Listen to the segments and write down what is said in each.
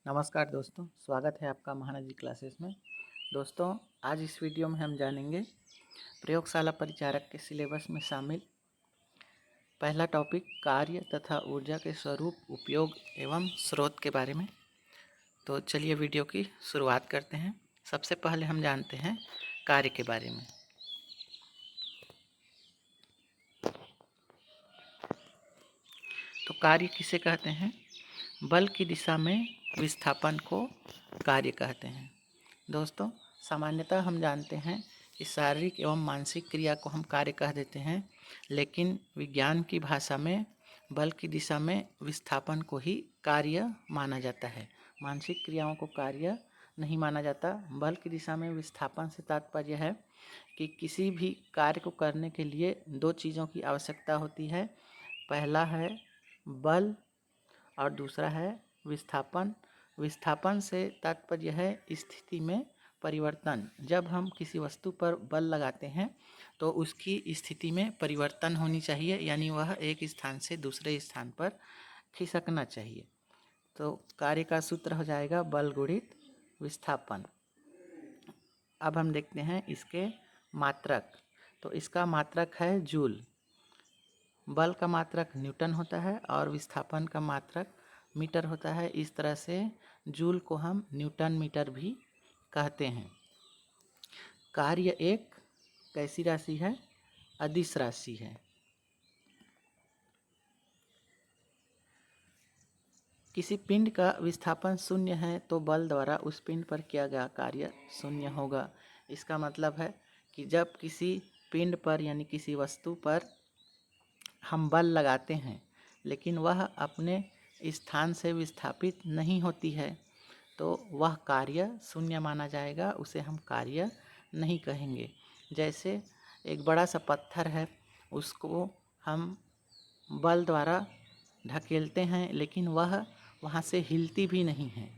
नमस्कार दोस्तों, स्वागत है आपका महानदी क्लासेस में। दोस्तों, आज इस वीडियो में हम जानेंगे प्रयोगशाला परिचारक के सिलेबस में शामिल पहला टॉपिक कार्य तथा ऊर्जा के स्वरूप, उपयोग एवं स्रोत के बारे में। तो चलिए वीडियो की शुरुआत करते हैं। सबसे पहले हम जानते हैं कार्य के बारे में। तो कार्य किसे कहते हैं? बल की दिशा में विस्थापन को कार्य कहते हैं। दोस्तों, सामान्यतः हम जानते हैं कि शारीरिक एवं मानसिक क्रिया को हम कार्य कह देते हैं, लेकिन विज्ञान की भाषा में बल की दिशा में विस्थापन को ही कार्य माना जाता है। मानसिक क्रियाओं को कार्य नहीं माना जाता। बल की दिशा में विस्थापन से तात्पर्य है कि किसी भी कार्य को करने के लिए दो चीज़ों की आवश्यकता होती है। पहला है बल और दूसरा है विस्थापन। विस्थापन से तात्पर्य है स्थिति में परिवर्तन। जब हम किसी वस्तु पर बल लगाते हैं तो उसकी स्थिति में परिवर्तन होनी चाहिए, यानी वह एक स्थान से दूसरे स्थान पर खिसकना चाहिए। तो कार्य का सूत्र हो जाएगा बल गुणित विस्थापन। अब हम देखते हैं इसके मात्रक। तो इसका मात्रक है जूल। बल का मात्रक न्यूटन होता है और विस्थापन का मात्रक मीटर होता है। इस तरह से जूल को हम न्यूटन मीटर भी कहते हैं। कार्य एक कैसी राशि है? अदिश राशि है। किसी पिंड का विस्थापन शून्य है तो बल द्वारा उस पिंड पर किया गया कार्य शून्य होगा। इसका मतलब है कि जब किसी पिंड पर यानी किसी वस्तु पर हम बल लगाते हैं लेकिन वह अपने स्थान से विस्थापित नहीं होती है तो वह कार्य शून्य माना जाएगा, उसे हम कार्य नहीं कहेंगे। जैसे एक बड़ा सा पत्थर है, उसको हम बल द्वारा ढकेलते हैं लेकिन वह वहाँ से हिलती भी नहीं है,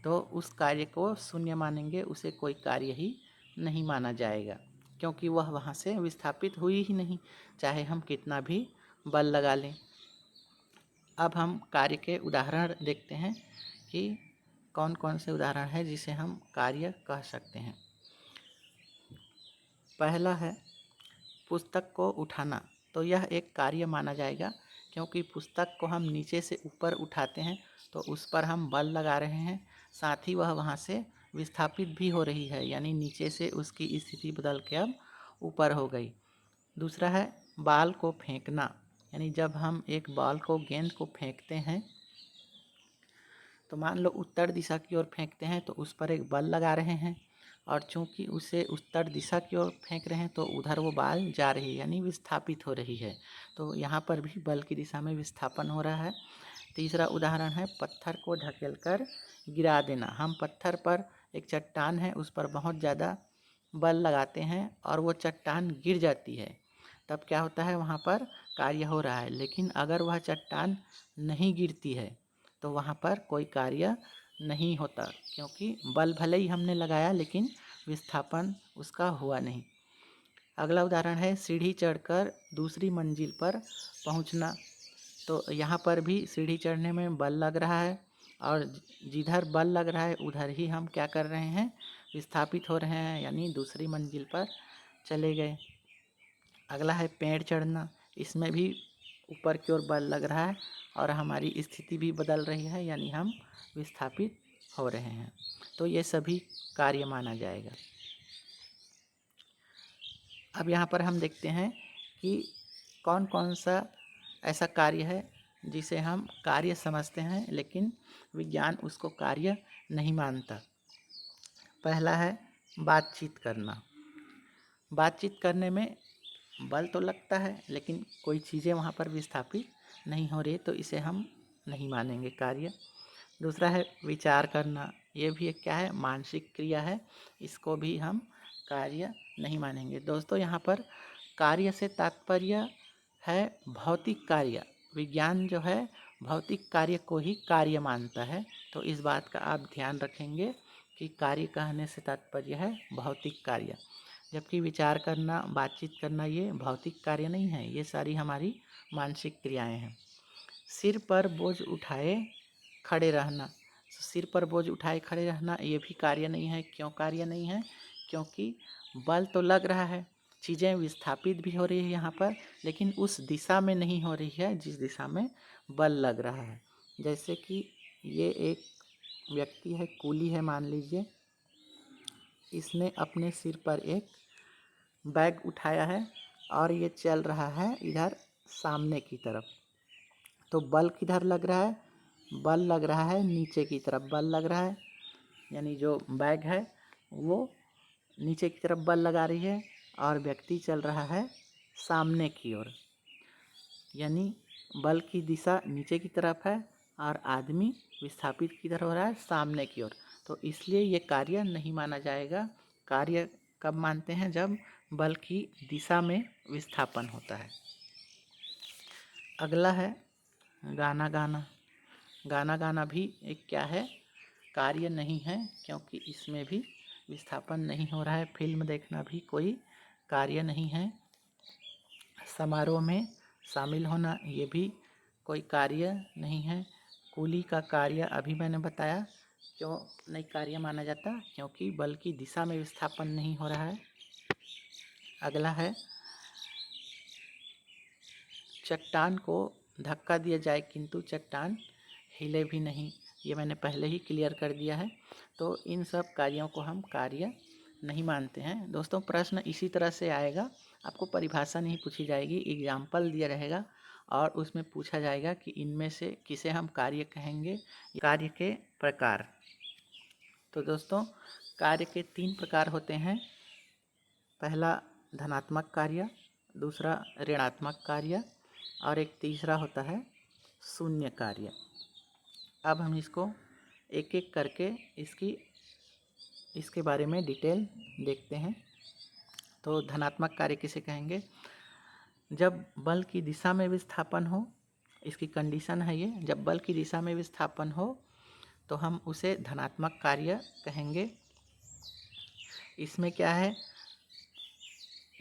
तो उस कार्य को शून्य मानेंगे, उसे कोई कार्य ही नहीं माना जाएगा, क्योंकि वह वहाँ से विस्थापित हुई ही नहीं, चाहे हम कितना भी बल लगा लें। अब हम कार्य के उदाहरण देखते हैं कि कौन कौन से उदाहरण है जिसे हम कार्य कह सकते हैं। पहला है पुस्तक को उठाना। तो यह एक कार्य माना जाएगा, क्योंकि पुस्तक को हम नीचे से ऊपर उठाते हैं तो उस पर हम बल लगा रहे हैं, साथ ही वह वहाँ से विस्थापित भी हो रही है, यानी नीचे से उसकी स्थिति बदल के अब ऊपर हो गई। दूसरा है बॉल को फेंकना, यानी जब हम एक बॉल को, गेंद को फेंकते हैं तो मान लो उत्तर दिशा की ओर फेंकते हैं तो उस पर एक बल लगा रहे हैं, और चूंकि उसे उत्तर दिशा की ओर फेंक रहे हैं तो उधर वो बॉल जा रही है, यानी विस्थापित हो रही है। तो यहाँ पर भी बल की दिशा में विस्थापन हो रहा है। तीसरा उदाहरण है पत्थर को ढकेलकर गिरा देना। हम पत्थर पर, एक चट्टान है, उस पर बहुत ज़्यादा बल लगाते हैं और वो चट्टान गिर जाती है, तब क्या होता है, वहाँ पर कार्य हो रहा है। लेकिन अगर वह चट्टान नहीं गिरती है तो वहाँ पर कोई कार्य नहीं होता, क्योंकि बल भले ही हमने लगाया लेकिन विस्थापन उसका हुआ नहीं। अगला उदाहरण है सीढ़ी चढ़कर दूसरी मंजिल पर पहुँचना। तो यहाँ पर भी सीढ़ी चढ़ने में बल लग रहा है, और जिधर बल लग रहा है उधर ही हम क्या कर रहे हैं, विस्थापित हो रहे हैं, यानी दूसरी मंजिल पर चले गए। अगला है पेड़ चढ़ना। इसमें भी ऊपर की ओर बल लग रहा है और हमारी स्थिति भी बदल रही है, यानी हम विस्थापित हो रहे हैं। तो ये सभी कार्य माना जाएगा। अब यहाँ पर हम देखते हैं कि कौन कौन सा ऐसा कार्य है जिसे हम कार्य समझते हैं लेकिन विज्ञान उसको कार्य नहीं मानता। पहला है बातचीत करना। बातचीत करने में बल तो लगता है लेकिन कोई चीज़ें वहाँ पर विस्थापित नहीं हो रही, तो इसे हम नहीं मानेंगे कार्य। दूसरा है विचार करना। ये भी एक क्या है, मानसिक क्रिया है, इसको भी हम कार्य नहीं मानेंगे। दोस्तों, यहाँ पर कार्य से तात्पर्य है भौतिक कार्य। विज्ञान जो है भौतिक कार्य को ही कार्य मानता है, तो इस बात का आप ध्यान रखेंगे कि कार्य कहने से तात्पर्य है भौतिक कार्य, जबकि विचार करना, बातचीत करना ये भौतिक कार्य नहीं है, ये सारी हमारी मानसिक क्रियाएं हैं। सिर पर बोझ उठाए खड़े रहना। सिर पर बोझ उठाए खड़े रहना ये भी कार्य नहीं है। क्यों कार्य नहीं है? क्योंकि बल तो लग रहा है, चीज़ें विस्थापित भी हो रही है यहाँ पर, लेकिन उस दिशा में नहीं हो रही है जिस दिशा में बल लग रहा है। जैसे कि ये एक व्यक्ति है, कूली है मान लीजिए, इसने अपने सिर पर एक बैग उठाया है और ये चल रहा है इधर सामने की तरफ। तो बल किधर लग रहा है? बल लग रहा है नीचे की तरफ बल लग रहा है, यानी जो बैग है वो नीचे की तरफ बल लगा रही है और व्यक्ति चल रहा है सामने की ओर, यानी बल की दिशा नीचे की तरफ है और आदमी विस्थापित किधर हो रहा है? सामने की ओर। तो इसलिए ये कार्य नहीं माना जाएगा। कार्य कब मानते हैं? जब बल की दिशा में विस्थापन होता है। अगला है गाना गाना। गाना गाना भी एक क्या है? कार्य नहीं है, क्योंकि इसमें भी विस्थापन नहीं हो रहा है। फिल्म देखना भी कोई कार्य नहीं है। समारोह में शामिल होना ये भी कोई कार्य नहीं है। कूली का कार्य अभी मैंने बताया क्यों नहीं कार्य माना जाता, क्योंकि बल की दिशा में विस्थापन नहीं हो रहा है। अगला है चट्टान को धक्का दिया जाए किंतु चट्टान हिले भी नहीं। ये मैंने पहले ही क्लियर कर दिया है। तो इन सब कार्यों को हम कार्य नहीं मानते हैं। दोस्तों प्रश्न इसी तरह से आएगा, आपको परिभाषा नहीं पूछी जाएगी, एग्जाम्पल दिया रहेगा और उसमें पूछा जाएगा कि इनमें से किसे हम कार्य कहेंगे। कार्य के प्रकार। तो दोस्तों कार्य के 3 प्रकार होते हैं। पहला धनात्मक कार्य, दूसरा ऋणात्मक कार्य और एक तीसरा होता है शून्य कार्य। अब हम इसको एक एक करके इसके बारे में डिटेल देखते हैं। तो धनात्मक कार्य किसे कहेंगे? जब बल की दिशा में विस्थापन हो, इसकी कंडीशन है ये, जब बल की दिशा में विस्थापन हो तो हम उसे धनात्मक कार्य कहेंगे। इसमें क्या है?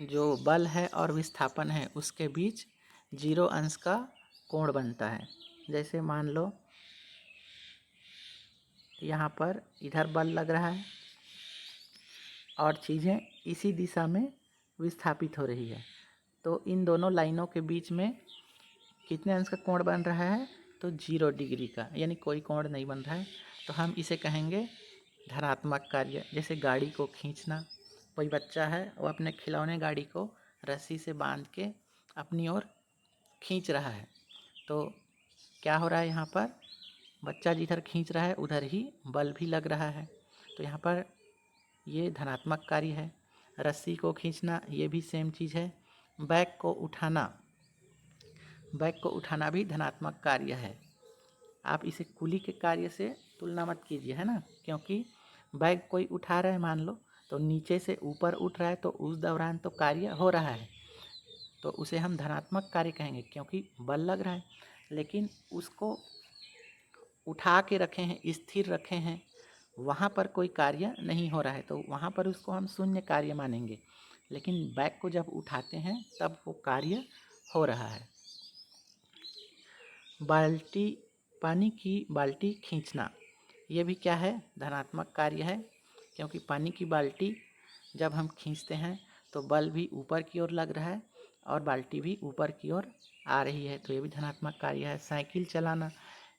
जो बल है और विस्थापन है उसके बीच 0 अंश का कोण बनता है। जैसे मान लो यहाँ पर इधर बल लग रहा है और चीज़ें इसी दिशा में विस्थापित हो रही है, तो इन दोनों लाइनों के बीच में कितने अंश का कोण बन रहा है? तो 0 डिग्री का, यानी कोई कोण नहीं बन रहा है। तो हम इसे कहेंगे धनात्मक कार्य। जैसे गाड़ी को खींचना, कोई बच्चा है वो अपने खिलौने गाड़ी को रस्सी से बांध के अपनी ओर खींच रहा है, तो क्या हो रहा है? यहाँ पर बच्चा जिधर खींच रहा है उधर ही बल भी लग रहा है, तो यहाँ पर ये धनात्मक कार्य है। रस्सी को खींचना ये भी सेम चीज़ है। बैग को उठाना भी धनात्मक कार्य है। आप इसे कूली के कार्य से तुलना मत कीजिए, है ना, क्योंकि बैग कोई उठा रहा है मान लो, तो नीचे से ऊपर उठ रहा है, तो उस दौरान तो कार्य हो रहा है, तो उसे हम धनात्मक कार्य कहेंगे क्योंकि बल लग रहा है। लेकिन उसको उठा के रखे हैं, स्थिर रखे हैं, वहाँ पर कोई कार्य नहीं हो रहा है, तो वहाँ पर उसको हम शून्य कार्य मानेंगे। लेकिन बैग को जब उठाते हैं तब वो कार्य हो रहा है। पानी की बाल्टी खींचना, ये भी क्या है? धनात्मक कार्य है, क्योंकि पानी की बाल्टी जब हम खींचते हैं तो बल भी ऊपर की ओर लग रहा है और बाल्टी भी ऊपर की ओर आ रही है, तो ये भी धनात्मक कार्य है। साइकिल चलाना,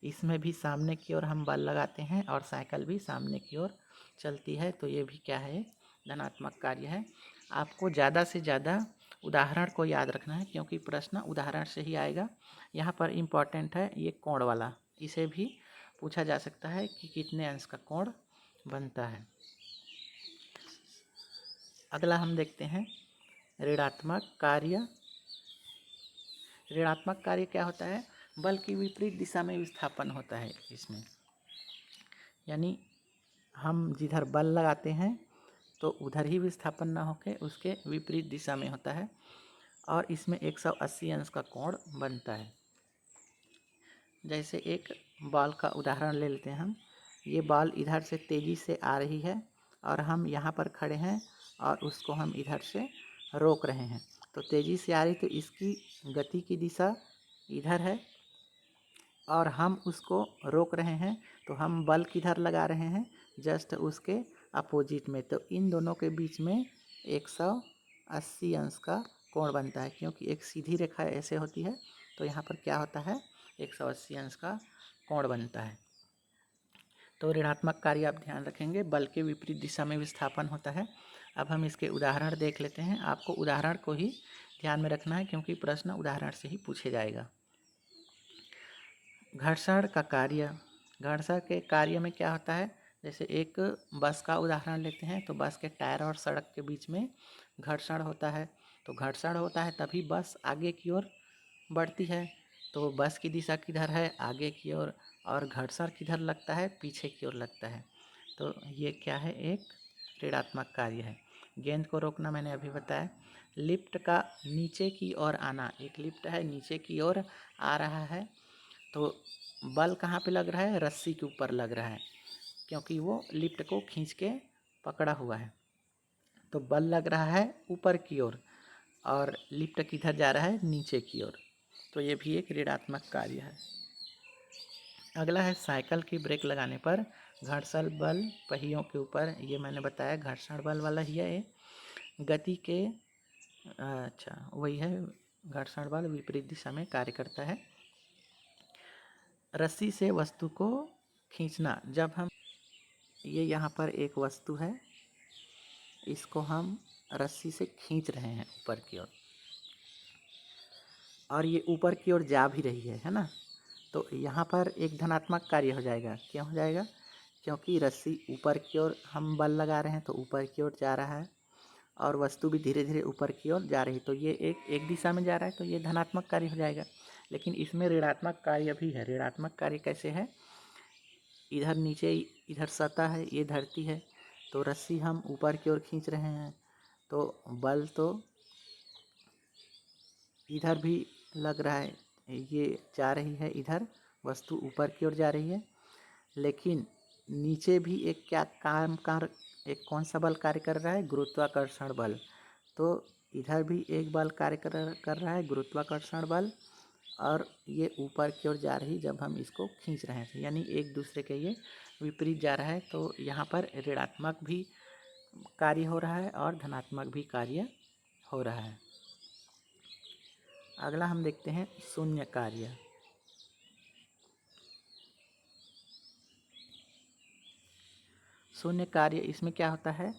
इसमें भी सामने की ओर हम बल लगाते हैं और साइकिल भी सामने की ओर चलती है, तो ये भी क्या है? धनात्मक कार्य है। आपको ज़्यादा से ज़्यादा उदाहरण को याद रखना है, क्योंकि प्रश्न उदाहरण से ही आएगा। यहाँ पर इम्पॉर्टेंट है ये कोण वाला, इसे भी पूछा जा सकता है कि कितने अंश का कोण बनता है। अगला हम देखते हैं ऋणात्मक कार्य। ऋणात्मक कार्य क्या होता है? बल की विपरीत दिशा में विस्थापन होता है इसमें, यानी हम जिधर बल लगाते हैं तो उधर ही विस्थापन ना होके उसके विपरीत दिशा में होता है और इसमें 180 अंश का कोण बनता है। जैसे एक बॉल का उदाहरण ले लेते हैं हम। ये बॉल इधर से तेज़ी से आ रही है और हम यहाँ पर खड़े हैं और उसको हम इधर से रोक रहे हैं, तो तेज़ी से आ रही तो इसकी गति की दिशा इधर है और हम उसको रोक रहे हैं, तो हम बल किधर लगा रहे हैं, जस्ट उसके अपोजिट में। तो इन दोनों के बीच में 180 अंश का कोण बनता है, क्योंकि एक सीधी रेखा ऐसे होती है, तो यहाँ पर क्या होता है, 180 अंश का कोण बनता है। तो ऋणात्मक कार्य आप ध्यान रखेंगे, बल के विपरीत दिशा में विस्थापन होता है। अब हम इसके उदाहरण देख लेते हैं। आपको उदाहरण को ही ध्यान में रखना है, क्योंकि प्रश्न उदाहरण से ही पूछे जाएगा। घर्षण का कार्य, घर्षण के कार्य में क्या होता है, जैसे एक बस का उदाहरण लेते हैं, तो बस के टायर और सड़क के बीच में घर्षण होता है। तो घर्षण होता है तभी बस आगे की ओर बढ़ती है। तो बस की दिशा किधर है, आगे की ओर, और घर्षण किधर लगता है, पीछे की ओर लगता है। तो ये क्या है, एक ऋणात्मक कार्य है। गेंद को रोकना मैंने अभी बताया। लिफ्ट का नीचे की ओर आना, एक लिफ्ट है नीचे की ओर आ रहा है, तो बल कहाँ पे लग रहा है, रस्सी के ऊपर लग रहा है, क्योंकि वो लिफ्ट को खींच के पकड़ा हुआ है। तो बल लग रहा है ऊपर की ओर, और लिफ्ट किधर जा रहा है, नीचे की ओर। तो ये भी एक ऋणात्मक कार्य है। अगला है साइकिल की ब्रेक लगाने पर घर्षण बल पहियों के ऊपर, ये मैंने बताया घर्षण बल वाला ही है। गति के अच्छा वही है, घर्षण बल विपरीत दिशा में कार्य करता है। रस्सी से वस्तु को खींचना, जब हम ये यहाँ पर एक वस्तु है, इसको हम रस्सी से खींच रहे हैं ऊपर की ओर, और ये ऊपर की ओर जा भी रही है ना, तो यहाँ पर एक धनात्मक कार्य हो जाएगा। क्यों हो जाएगा, क्योंकि रस्सी ऊपर की ओर हम बल लगा रहे हैं, तो ऊपर की ओर जा रहा है, और वस्तु भी धीरे धीरे ऊपर की ओर जा रही है, तो ये एक दिशा में जा रहा है, तो ये धनात्मक कार्य हो जाएगा। लेकिन इसमें ऋणात्मक कार्य भी है। ऋणात्मक कार्य कैसे है, इधर नीचे, इधर सतह है, ये धरती है, तो रस्सी हम ऊपर की ओर खींच रहे हैं, तो बल तो इधर भी लग रहा है, ये जा रही है इधर, वस्तु ऊपर की ओर जा रही है। लेकिन नीचे भी एक क्या एक कौन सा बल कार्य कर रहा है, गुरुत्वाकर्षण बल। तो इधर भी एक बल कार्य कर रहा है, गुरुत्वाकर्षण बल, और ये ऊपर की ओर जा रही जब हम इसको खींच रहे हैं, यानी एक दूसरे के ये विपरीत जा रहा है। तो यहाँ पर ऋणात्मक भी कार्य हो रहा है और धनात्मक भी कार्य हो रहा है। अगला हम देखते हैं शून्य कार्य। शून्य कार्य, इसमें क्या होता है,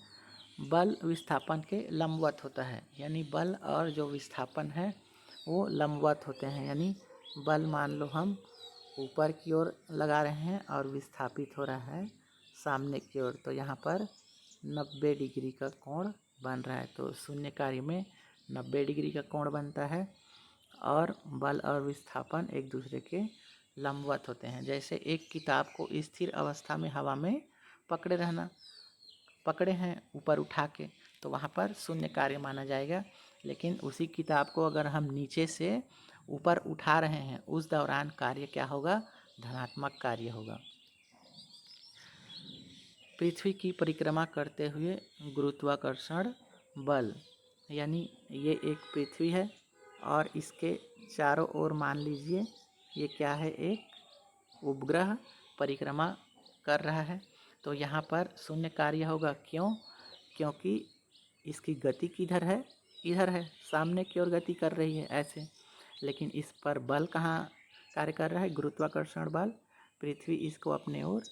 बल विस्थापन के लंबवत होता है, यानी बल और जो विस्थापन है वो लंबवत होते हैं। यानी बल मान लो हम ऊपर की ओर लगा रहे हैं और विस्थापित हो रहा है सामने की ओर, तो यहाँ पर 90 डिग्री का कोण बन रहा है। तो शून्य कार्य में 90 डिग्री का कोण बनता है, और बल और विस्थापन एक दूसरे के लंबवत होते हैं। जैसे एक किताब को स्थिर अवस्था में हवा में पकड़े हैं ऊपर उठा के, तो वहाँ पर शून्य कार्य माना जाएगा। लेकिन उसी किताब को अगर हम नीचे से ऊपर उठा रहे हैं, उस दौरान कार्य क्या होगा, धनात्मक कार्य होगा। पृथ्वी की परिक्रमा करते हुए गुरुत्वाकर्षण बल, यानी ये एक पृथ्वी है और इसके चारों ओर मान लीजिए ये क्या है, एक उपग्रह परिक्रमा कर रहा है। तो यहाँ पर शून्य कार्य होगा। क्यों, क्योंकि इसकी गति किधर है, इधर है, सामने की ओर गति कर रही है ऐसे। लेकिन इस पर बल कहाँ कार्य कर रहा है, गुरुत्वाकर्षण बल। पृथ्वी इसको अपने ओर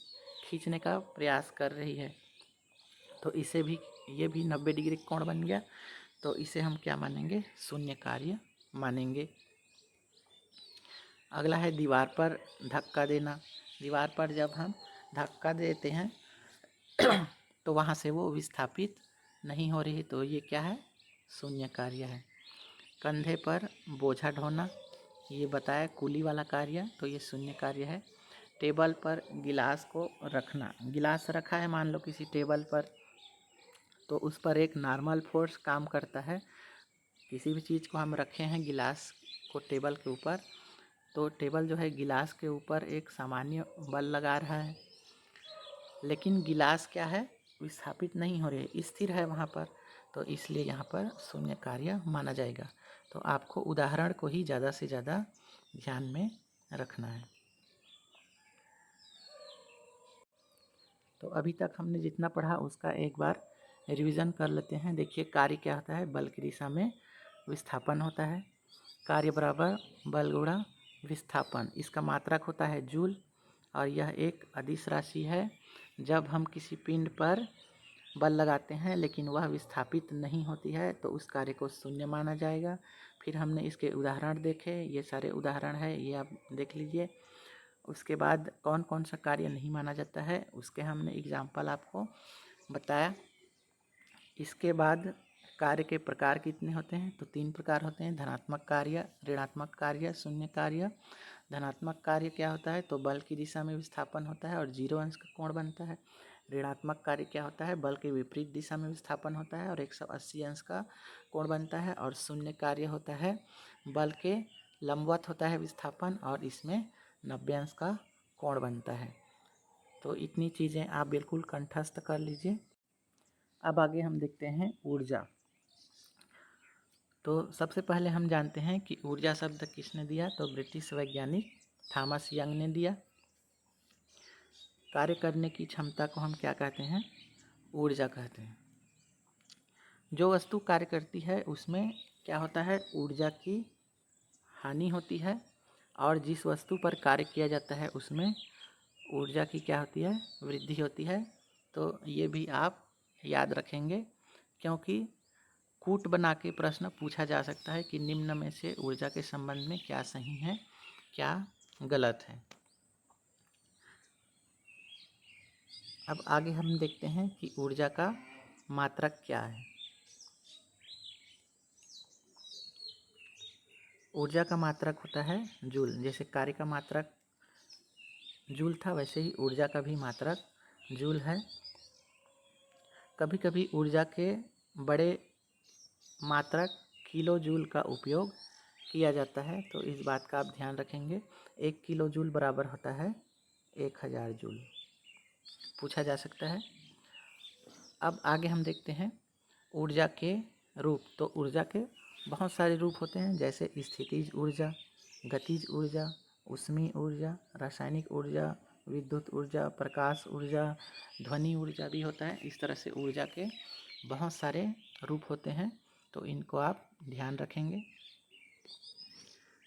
खींचने का प्रयास कर रही है, तो इसे भी, ये भी 90 डिग्री कोण बन गया। तो इसे हम क्या मानेंगे, शून्य कार्य मानेंगे। अगला है दीवार पर धक्का देना। दीवार पर जब हम धक्का देते हैं तो वहाँ से वो विस्थापित नहीं हो रही, तो ये क्या है, शून्य कार्य है। कंधे पर बोझा ढोना, ये बताया कुली वाला कार्य, तो ये शून्य कार्य है। टेबल पर गिलास को रखना, गिलास रखा है मान लो किसी टेबल पर, तो उस पर एक नॉर्मल फोर्स काम करता है। किसी भी चीज़ को हम रखे हैं गिलास को टेबल के ऊपर, तो टेबल जो है गिलास के ऊपर एक सामान्य बल लगा रहा है, लेकिन गिलास क्या है, विस्थापित नहीं हो रही है, स्थिर है वहाँ पर, तो इसलिए यहाँ पर शून्य कार्य माना जाएगा। तो आपको उदाहरण को ही ज़्यादा से ज़्यादा ध्यान में रखना है। तो अभी तक हमने जितना पढ़ा उसका एक बार रिवीजन कर लेते हैं। देखिए कार्य क्या होता है, बल की दिशा में विस्थापन होता है। कार्य बराबर बल गुणा विस्थापन, इसका मात्रक होता है जूल और यह एक अदिश राशि है। जब हम किसी पिंड पर बल लगाते हैं लेकिन वह विस्थापित नहीं होती है तो उस कार्य को शून्य माना जाएगा। फिर हमने इसके उदाहरण देखे, ये सारे उदाहरण है, ये आप देख लीजिए। उसके बाद कौन कौन सा कार्य नहीं माना जाता है उसके हमने एग्जाम्पल आपको बताया। इसके बाद कार्य के प्रकार कितने होते हैं, तो 3 प्रकार होते हैं, धनात्मक कार्य, ऋणात्मक कार्य, शून्य कार्य। धनात्मक कार्य क्या होता है, तो बल की दिशा में विस्थापन होता है और 0 अंश का कोण बनता है। ऋणात्मक कार्य क्या होता है, बल के विपरीत दिशा में विस्थापन होता है और 180 अंश का कोण बनता है। और शून्य कार्य होता है, बल के लंबवत होता है विस्थापन और इसमें 90 अंश का कोण बनता है। तो इतनी चीज़ें आप बिल्कुल कंठस्थ कर लीजिए। अब आगे हम देखते हैं ऊर्जा। तो सबसे पहले हम जानते हैं कि ऊर्जा शब्द किसने दिया, तो ब्रिटिश वैज्ञानिक थॉमस यंग ने दिया। कार्य करने की क्षमता को हम क्या कहते हैं, ऊर्जा कहते हैं। जो वस्तु कार्य करती है उसमें क्या होता है, ऊर्जा की हानि होती है और जिस वस्तु पर कार्य किया जाता है उसमें ऊर्जा की क्या होती है, वृद्धि होती है। तो ये भी आप याद रखेंगे क्योंकि कूट बना के प्रश्न पूछा जा सकता है कि निम्न में से ऊर्जा के संबंध में क्या सही है क्या गलत है। अब आगे हम देखते हैं कि ऊर्जा का मात्रक क्या है। ऊर्जा का मात्रक होता है जूल। जैसे कार्य का मात्रक जूल था वैसे ही ऊर्जा का भी मात्रक जूल है। कभी कभी ऊर्जा के बड़े मात्रक किलो जूल का उपयोग किया जाता है, तो इस बात का आप ध्यान रखेंगे। 1 किलो जूल बराबर होता है 1000 जूल, पूछा जा सकता है। अब आगे हम देखते हैं ऊर्जा के रूप। तो ऊर्जा के बहुत सारे रूप होते हैं, जैसे स्थितिज ऊर्जा, गतिज ऊर्जा, ऊष्मीय ऊर्जा, रासायनिक ऊर्जा, विद्युत ऊर्जा, प्रकाश ऊर्जा, ध्वनि ऊर्जा भी होता है। इस तरह से ऊर्जा के बहुत सारे रूप होते हैं, तो इनको आप ध्यान रखेंगे।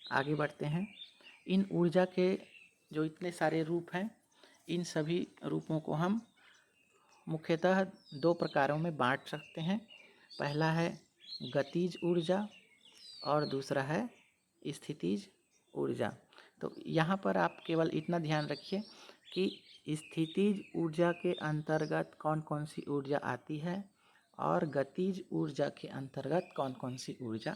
आगे बढ़ते हैं। इन ऊर्जा के जो इतने सारे रूप हैं, इन सभी रूपों को हम मुख्यतः 2 प्रकारों में बांट सकते हैं। पहला है गतिज ऊर्जा और दूसरा है स्थितिज ऊर्जा। तो यहाँ पर आप केवल इतना ध्यान रखिए कि स्थितिज ऊर्जा के अंतर्गत कौन कौन सी ऊर्जा आती है और गतिज ऊर्जा के अंतर्गत कौन कौन सी ऊर्जा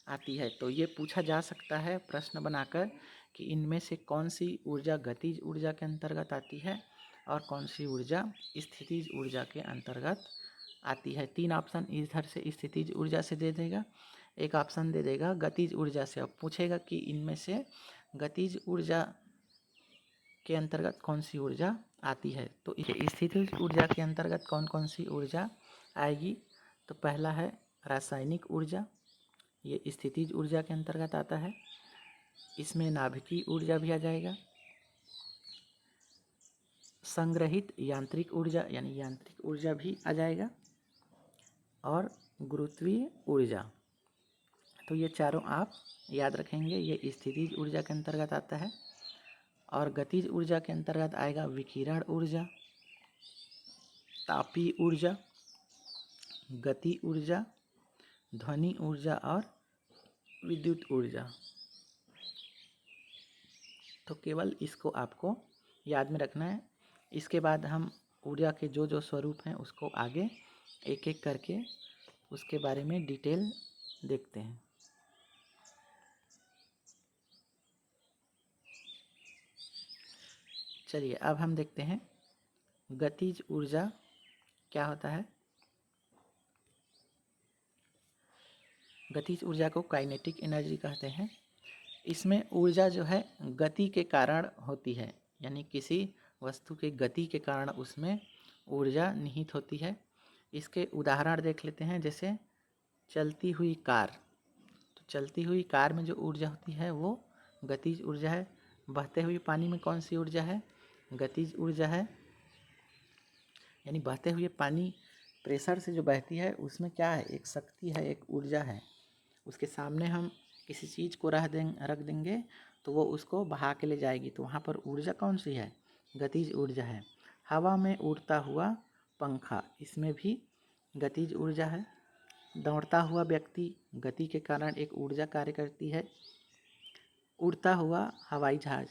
आती है। तो ये पूछा जा सकता है प्रश्न बनाकर कि इनमें से कौन सी ऊर्जा गतिज ऊर्जा के अंतर्गत आती है और कौन सी ऊर्जा स्थितिज ऊर्जा के अंतर्गत आती है। 3 ऑप्शन इधर से स्थितिज ऊर्जा से दे देगा, एक ऑप्शन दे देगा गतिज ऊर्जा से। अब पूछेगा कि इनमें से गतिज ऊर्जा के अंतर्गत कौन सी ऊर्जा आती है। तो स्थितिज ऊर्जा के अंतर्गत कौन कौन सी ऊर्जा आएगी, तो पहला है रासायनिक ऊर्जा, ये स्थितिज ऊर्जा के अंतर्गत आता है। इसमें नाभिकीय ऊर्जा भी आ जाएगा। संग्रहित यांत्रिक ऊर्जा यानी यांत्रिक ऊर्जा भी आ जाएगा और गुरुत्वीय ऊर्जा। तो ये चारों आप याद रखेंगे, ये स्थितिज ऊर्जा के अंतर्गत आता है। और गतिज ऊर्जा के अंतर्गत आएगा विकिरण ऊर्जा, तापीय ऊर्जा, गति ऊर्जा, ध्वनि ऊर्जा और विद्युत ऊर्जा। तो केवल इसको आपको याद में रखना है। इसके बाद हम ऊर्जा के जो जो स्वरूप हैं उसको आगे एक एक करके उसके बारे में डिटेल देखते हैं। चलिए अब हम देखते हैं गतिज ऊर्जा क्या होता है। गतिज ऊर्जा को काइनेटिक एनर्जी कहते हैं। इसमें ऊर्जा जो है गति के कारण होती है, यानी किसी वस्तु के गति के कारण उसमें ऊर्जा निहित होती है। इसके उदाहरण देख लेते हैं, जैसे चलती हुई कार। तो चलती हुई कार में जो ऊर्जा होती है वो गतिज ऊर्जा है। बहते हुए पानी में कौन सी ऊर्जा है, गतिज ऊर्जा है। यानी बहते हुए पानी प्रेशर से जो बहती है उसमें क्या है, एक शक्ति है, एक ऊर्जा है। उसके सामने हम किसी चीज़ को रख देंगे तो वो उसको बहा के ले जाएगी। तो वहाँ पर ऊर्जा कौन सी है, गतिज ऊर्जा है। हवा में उड़ता हुआ पंखा, इसमें भी गतिज ऊर्जा है। दौड़ता हुआ व्यक्ति, गति के कारण एक ऊर्जा कार्य करती है। उड़ता हुआ हवाई जहाज,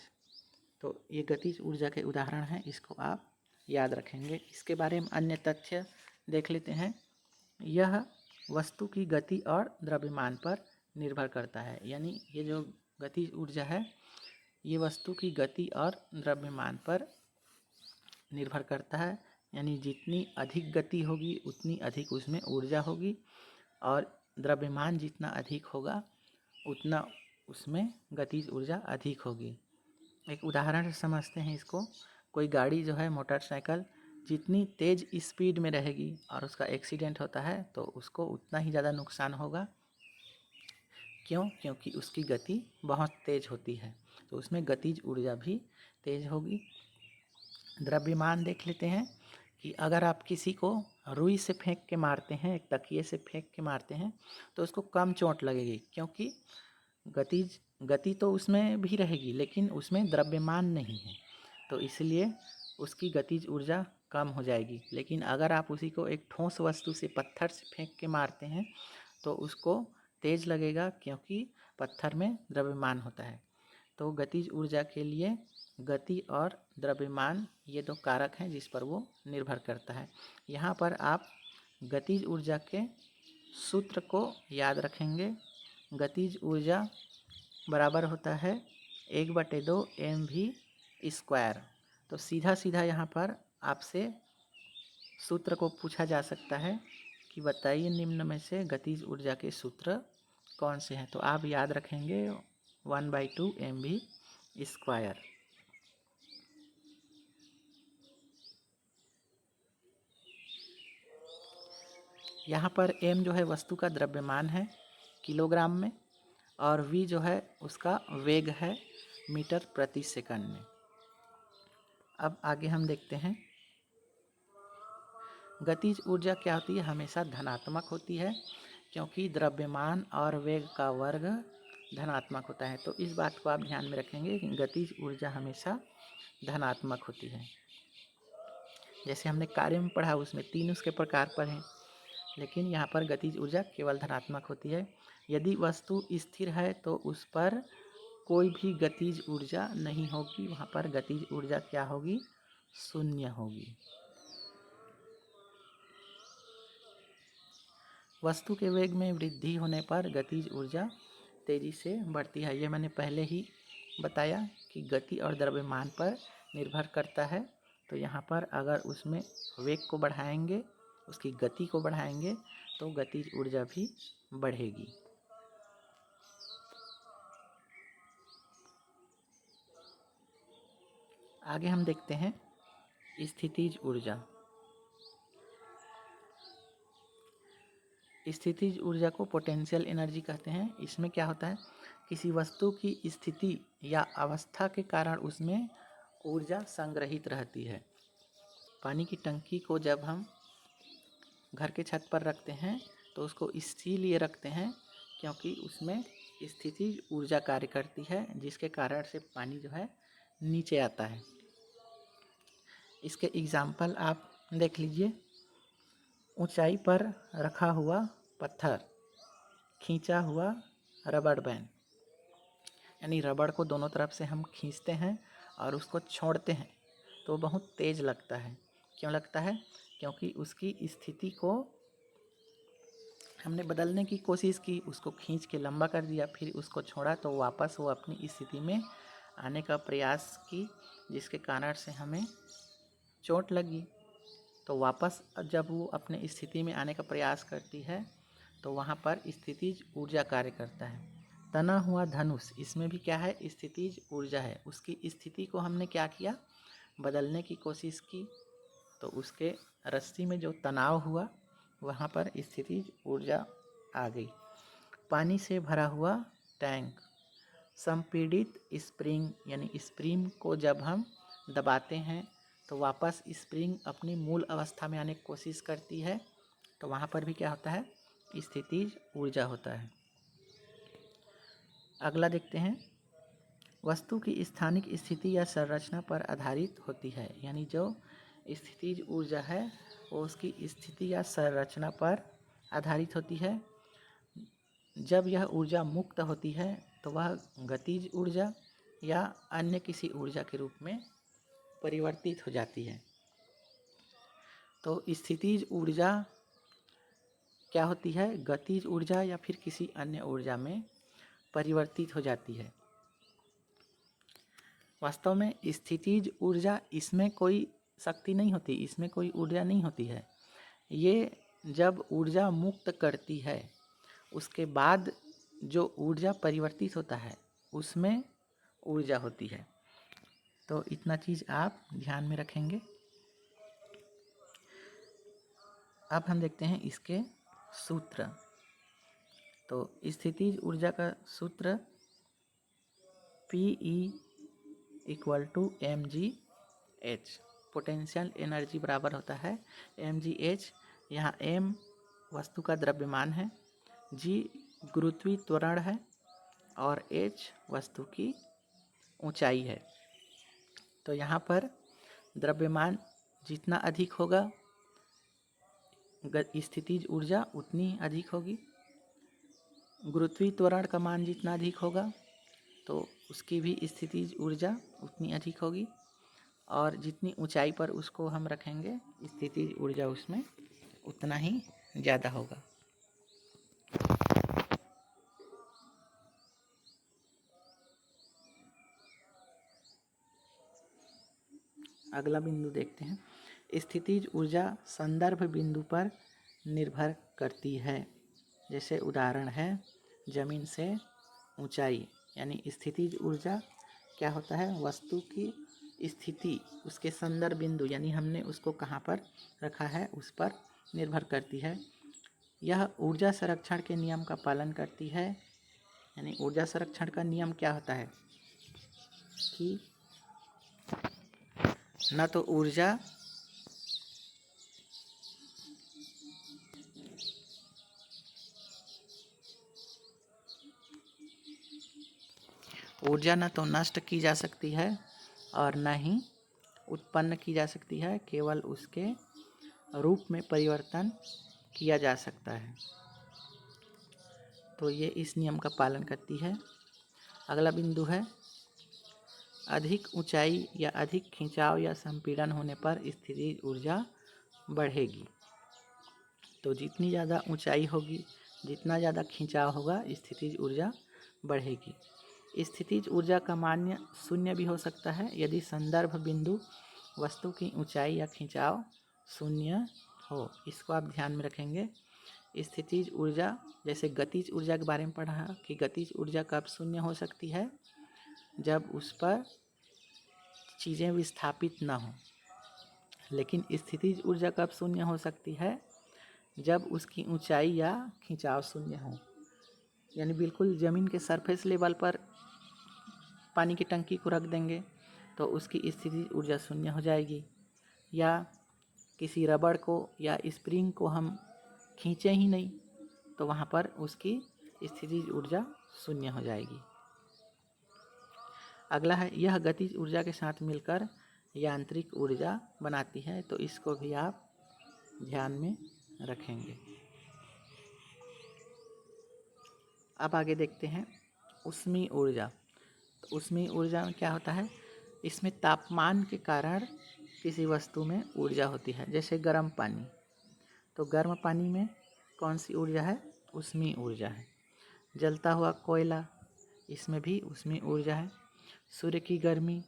तो ये गतिज ऊर्जा के उदाहरण हैं, इसको आप याद रखेंगे। इसके बारे में अन्य तथ्य देख लेते हैं। यह वस्तु की गति और द्रव्यमान पर निर्भर करता है। यानी ये जो गतिज ऊर्जा है ये वस्तु की गति और द्रव्यमान पर निर्भर करता है। यानी जितनी अधिक गति होगी उतनी अधिक उसमें ऊर्जा होगी, और द्रव्यमान जितना अधिक होगा उतना उसमें गतिज ऊर्जा अधिक होगी। एक उदाहरण से समझते हैं इसको। कोई गाड़ी जो है, मोटरसाइकिल, जितनी तेज़ स्पीड में रहेगी और उसका एक्सीडेंट होता है तो उसको उतना ही ज़्यादा नुकसान होगा। क्यों? क्योंकि उसकी गति बहुत तेज़ होती है, तो उसमें गतिज ऊर्जा भी तेज़ होगी। द्रव्यमान देख लेते हैं कि अगर आप किसी को रुई से फेंक के मारते हैं, एक तकिए से फेंक के मारते हैं, तो उसको कम चोट लगेगी, क्योंकि गति तो उसमें भी रहेगी लेकिन उसमें द्रव्यमान नहीं है, तो इसलिए उसकी गतिज ऊर्जा कम हो जाएगी। लेकिन अगर आप उसी को एक ठोस वस्तु से, पत्थर से फेंक के मारते हैं तो उसको तेज़ लगेगा, क्योंकि पत्थर में द्रव्यमान होता है। तो गतिज ऊर्जा के लिए गति और द्रव्यमान ये दो कारक हैं जिस पर वो निर्भर करता है। यहाँ पर आप गतिज ऊर्जा के सूत्र को याद रखेंगे। गतिज ऊर्जा बराबर होता है 1/2 mv²। तो सीधा सीधा यहाँ पर आपसे सूत्र को पूछा जा सकता है कि बताइए निम्न में से गतिज ऊर्जा के सूत्र कौन से हैं। तो आप याद रखेंगे 1/2 mv²। यहाँ पर m जो है वस्तु का द्रव्यमान है किलोग्राम में, और v जो है उसका वेग है मीटर प्रति सेकंड में। अब आगे हम देखते हैं गतिज ऊर्जा क्या होती है, हमेशा धनात्मक होती है, क्योंकि द्रव्यमान और वेग का वर्ग धनात्मक होता है। तो इस बात को आप ध्यान में रखेंगे कि गतिज ऊर्जा हमेशा धनात्मक होती है। जैसे हमने कार्य में पढ़ा उसमें 3 उसके प्रकार पढ़े, लेकिन यहाँ पर गतिज ऊर्जा केवल धनात्मक होती है। यदि वस्तु स्थिर है तो उस पर कोई भी गतिज ऊर्जा नहीं होगी, वहाँ पर गतिज ऊर्जा क्या होगी, शून्य होगी। वस्तु के वेग में वृद्धि होने पर गतिज ऊर्जा तेजी से बढ़ती है। ये मैंने पहले ही बताया कि गति और द्रव्यमान पर निर्भर करता है। तो यहाँ पर अगर उसमें वेग को बढ़ाएंगे, उसकी गति को बढ़ाएंगे, तो गतिज ऊर्जा भी बढ़ेगी। आगे हम देखते हैं स्थितिज ऊर्जा। स्थितिज ऊर्जा को पोटेंशियल एनर्जी कहते हैं। इसमें क्या होता है, किसी वस्तु की स्थिति या अवस्था के कारण उसमें ऊर्जा संग्रहित रहती है। पानी की टंकी को जब हम घर के छत पर रखते हैं तो उसको इसीलिए रखते हैं क्योंकि उसमें स्थितिज ऊर्जा कार्य करती है, जिसके कारण से पानी जो है नीचे आता है। इसके एग्जाम्पल आप देख लीजिए। ऊंचाई पर रखा हुआ पत्थर, खींचा हुआ रबड़ बैंड, यानी रबड़ को दोनों तरफ से हम खींचते हैं और उसको छोड़ते हैं तो बहुत तेज़ लगता है। क्यों लगता है? क्योंकि उसकी स्थिति को हमने बदलने की कोशिश की, उसको खींच के लंबा कर दिया, फिर उसको छोड़ा तो वापस वो अपनी स्थिति में आने का प्रयास की, जिसके कारण से हमें चोट लगी। तो वापस जब वो अपने स्थिति में आने का प्रयास करती है तो वहाँ पर स्थितिज ऊर्जा कार्य करता है। तना हुआ धनुष, इसमें भी क्या है, स्थितिज ऊर्जा है। उसकी स्थिति को हमने क्या किया, बदलने की कोशिश की, तो उसके रस्सी में जो तनाव हुआ वहाँ पर स्थितिज ऊर्जा आ गई। पानी से भरा हुआ टैंक, संपीड़ित स्प्रिंग, यानी स्प्रिंग को जब हम दबाते हैं तो वापस स्प्रिंग अपनी मूल अवस्था में आने की कोशिश करती है, तो वहाँ पर भी क्या होता है, स्थितिज ऊर्जा होता है। अगला देखते हैं, वस्तु की स्थानिक स्थिति या संरचना पर आधारित होती है। यानी जो स्थितिज ऊर्जा है वो उसकी स्थिति या संरचना पर आधारित होती है। जब यह ऊर्जा मुक्त होती है तो वह गतिज ऊर्जा या अन्य किसी ऊर्जा के रूप में परिवर्तित हो जाती है। तो स्थितिज ऊर्जा क्या होती है, गतिज ऊर्जा या फिर किसी अन्य ऊर्जा में परिवर्तित हो जाती है। वास्तव में स्थितिज ऊर्जा, इसमें कोई शक्ति नहीं होती, इसमें कोई ऊर्जा नहीं होती है। ये जब ऊर्जा मुक्त करती है उसके बाद जो ऊर्जा परिवर्तित होता है उसमें ऊर्जा होती है। तो इतना चीज़ आप ध्यान में रखेंगे। अब हम देखते हैं इसके सूत्र। तो स्थितिज ऊर्जा का सूत्र PE = mgh। पोटेंशियल एनर्जी बराबर होता है mgh। यहाँ m वस्तु का द्रव्यमान है, g गुरुत्वीय त्वरण है और h वस्तु की ऊंचाई है। तो यहाँ पर द्रव्यमान जितना अधिक होगा स्थितिज ऊर्जा उतनी अधिक होगी, गुरुत्वीय त्वरण का मान जितना अधिक होगा तो उसकी भी स्थितिज ऊर्जा उतनी अधिक होगी, और जितनी ऊंचाई पर उसको हम रखेंगे स्थितिज ऊर्जा उसमें उतना ही ज़्यादा होगा। अगला बिंदु देखते हैं, स्थितिज ऊर्जा संदर्भ बिंदु पर निर्भर करती है। जैसे उदाहरण है जमीन से ऊंचाई। यानी स्थितिज ऊर्जा क्या होता है, वस्तु की स्थिति उसके संदर्भ बिंदु यानी हमने उसको कहाँ पर रखा है उस पर निर्भर करती है। यह ऊर्जा संरक्षण के नियम का पालन करती है। यानी ऊर्जा संरक्षण का नियम क्या होता है कि न तो ऊर्जा न तो नष्ट की जा सकती है और न ही उत्पन्न की जा सकती है, केवल उसके रूप में परिवर्तन किया जा सकता है। तो ये इस नियम का पालन करती है। अगला बिंदु है, अधिक ऊंचाई या अधिक खिंचाव या संपीड़न होने पर स्थितिज ऊर्जा बढ़ेगी। तो जितनी ज़्यादा ऊंचाई होगी, जितना ज़्यादा खिंचाव होगा, स्थितिज ऊर्जा बढ़ेगी। स्थितिज ऊर्जा का मान शून्य भी हो सकता है यदि संदर्भ बिंदु वस्तु की ऊंचाई या खिंचाव शून्य हो। इसको आप ध्यान में रखेंगे। स्थितिज ऊर्जा, जैसे गतिज ऊर्जा के बारे में पढ़ा कि गतिज ऊर्जा कब शून्य हो सकती है, जब उस पर चीज़ें विस्थापित ना हो। लेकिन स्थितिज ऊर्जा कब शून्य हो सकती है, जब उसकी ऊंचाई या खिंचाव शून्य हो। यानी बिल्कुल ज़मीन के सरफेस लेवल पर पानी की टंकी को रख देंगे तो उसकी स्थितिज ऊर्जा शून्य हो जाएगी, या किसी रबड़ को या स्प्रिंग को हम खींचे ही नहीं तो वहाँ पर उसकी स्थितिज ऊर्जा शून्य हो जाएगी। अगला है, यह गतिज ऊर्जा के साथ मिलकर यांत्रिक ऊर्जा बनाती है। तो इसको भी आप ध्यान में रखेंगे। अब आगे देखते हैं ऊष्मीय ऊर्जा। तो ऊष्मीय ऊर्जा में क्या होता है, इसमें तापमान के कारण किसी वस्तु में ऊर्जा होती है। जैसे गर्म पानी, तो गर्म पानी में कौन सी ऊर्जा है, ऊष्मीय ऊर्जा है। जलता हुआ कोयला, इसमें भी ऊष्मीय ऊर्जा है। सूर्य की गर्मी,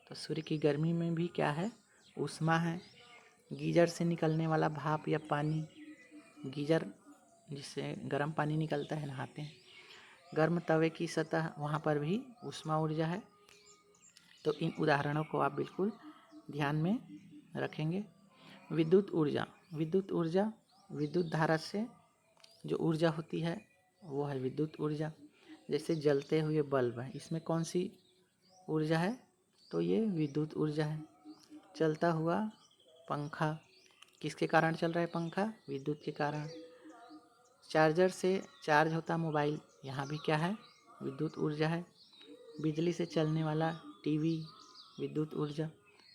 तो सूर्य की गर्मी में भी क्या है, ऊष्मा है। गीजर से निकलने वाला भाप या पानी, गीजर जिससे गर्म पानी निकलता है, नहाते हैं। गर्म तवे की सतह, वहाँ पर भी ऊष्मा ऊर्जा है। तो इन उदाहरणों को आप बिल्कुल ध्यान में रखेंगे। विद्युत ऊर्जा, विद्युत ऊर्जा विद्युत धारा से जो ऊर्जा होती है वो है विद्युत ऊर्जा। जैसे जलते हुए बल्ब है, इसमें कौन सी ऊर्जा है, तो ये विद्युत ऊर्जा है। चलता हुआ पंखा, किसके कारण चल रहा है पंखा? विद्युत के कारण। चार्जर से चार्ज होता मोबाइल, यहाँ भी क्या है? विद्युत ऊर्जा है। बिजली से चलने वाला टीवी, विद्युत ऊर्जा।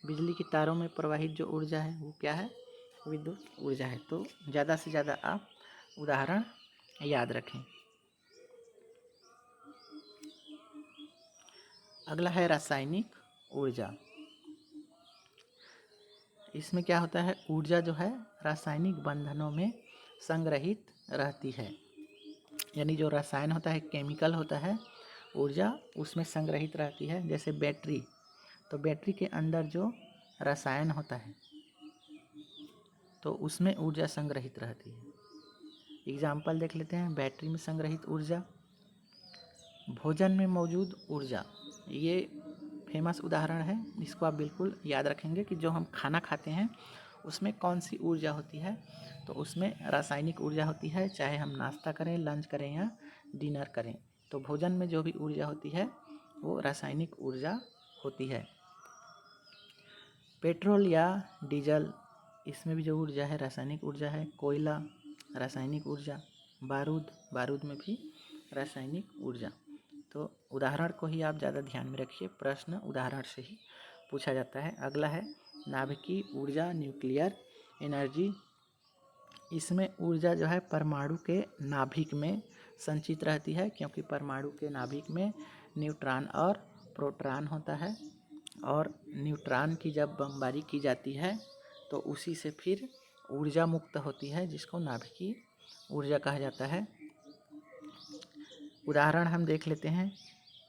बिजली की तारों में प्रवाहित जो ऊर्जा है वो क्या है? विद्युत ऊर्जा है। तो ज़्यादा से ज़्यादा आप उदाहरण याद रखें। अगला है रासायनिक ऊर्जा। इसमें क्या होता है? ऊर्जा जो है रासायनिक बंधनों में संग्रहित रहती है, यानी जो रसायन होता है, केमिकल होता है, ऊर्जा उसमें संग्रहित रहती है। जैसे बैटरी, तो बैटरी के अंदर जो रसायन होता है तो उसमें ऊर्जा संग्रहित रहती है। एग्जाम्पल देख लेते हैं। बैटरी में संग्रहित ऊर्जा, भोजन में मौजूद ऊर्जा, ये फेमस उदाहरण है। इसको आप बिल्कुल याद रखेंगे कि जो हम खाना खाते हैं उसमें कौन सी ऊर्जा होती है, तो उसमें रासायनिक ऊर्जा होती है। चाहे हम नाश्ता करें, लंच करें या डिनर करें, तो भोजन में जो भी ऊर्जा होती है वो रासायनिक ऊर्जा होती है। पेट्रोल या डीजल, इसमें भी जो ऊर्जा है रासायनिक ऊर्जा है। कोयला, रासायनिक ऊर्जा। बारूद, बारूद में भी रासायनिक ऊर्जा। तो उदाहरण को ही आप ज़्यादा ध्यान में रखिए, प्रश्न उदाहरण से ही पूछा जाता है। अगला है नाभिकीय ऊर्जा, न्यूक्लियर एनर्जी। इसमें ऊर्जा जो है परमाणु के नाभिक में संचित रहती है, क्योंकि परमाणु के नाभिक में न्यूट्रॉन और प्रोटॉन होता है, और न्यूट्रॉन की जब बमबारी की जाती है तो उसी से फिर ऊर्जा मुक्त होती है, जिसको नाभिकीय ऊर्जा कहा जाता है। उदाहरण हम देख लेते हैं।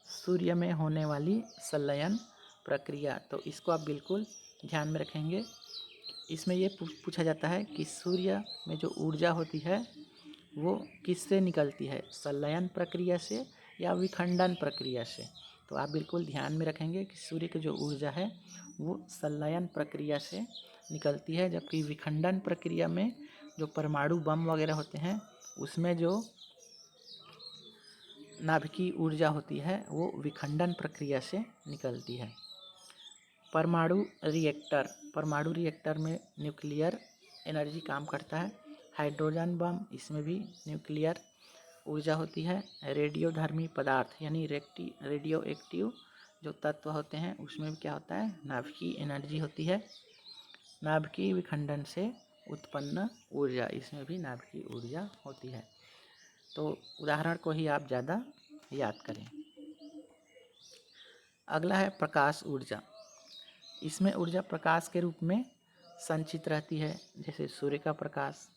सूर्य में होने वाली संलयन प्रक्रिया, तो इसको आप बिल्कुल ध्यान में रखेंगे। इसमें ये पूछा जाता है कि सूर्य में जो ऊर्जा होती है वो किससे निकलती है? संलयन प्रक्रिया से या विखंडन प्रक्रिया से? तो आप बिल्कुल ध्यान में रखेंगे कि सूर्य की जो ऊर्जा है वो संलयन प्रक्रिया से निकलती है, जबकि विखंडन प्रक्रिया में जो परमाणु बम वगैरह होते हैं उसमें जो नाभिकीय ऊर्जा होती है वो विखंडन प्रक्रिया से निकलती है। परमाणु रिएक्टर, परमाणु रिएक्टर में न्यूक्लियर एनर्जी काम करता है। हाइड्रोजन बम, इसमें भी न्यूक्लियर ऊर्जा होती है। रेडियोधर्मी पदार्थ यानी रेडियो एक्टिव जो तत्व होते हैं उसमें भी क्या होता है? नाभिकीय एनर्जी होती है। नाभिकीय विखंडन से उत्पन्न ऊर्जा, इसमें भी नाभिकीय ऊर्जा होती है। तो उदाहरण को ही आप ज़्यादा याद करें। अगला है प्रकाश ऊर्जा। इसमें ऊर्जा प्रकाश के रूप में संचित रहती है, जैसे सूर्य का प्रकाश,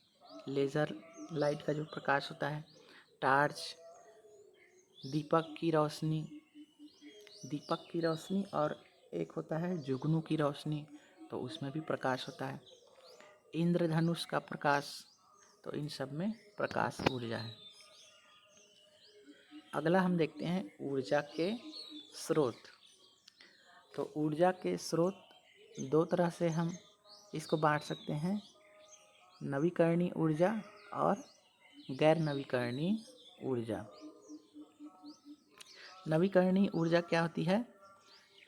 लेज़र लाइट का जो प्रकाश होता है, टार्च, दीपक की रोशनी और एक होता है जुगनू की रोशनी, तो उसमें भी प्रकाश होता है। इंद्रधनुष का प्रकाश, तो इन सब में प्रकाश ऊर्जा है। अगला हम देखते हैं ऊर्जा के स्रोत। तो ऊर्जा के स्रोत दो तरह से हम इसको बांट सकते हैं, नवीकरणीय ऊर्जा और गैर नवीकरणीय ऊर्जा। नवीकरणीय ऊर्जा क्या होती है?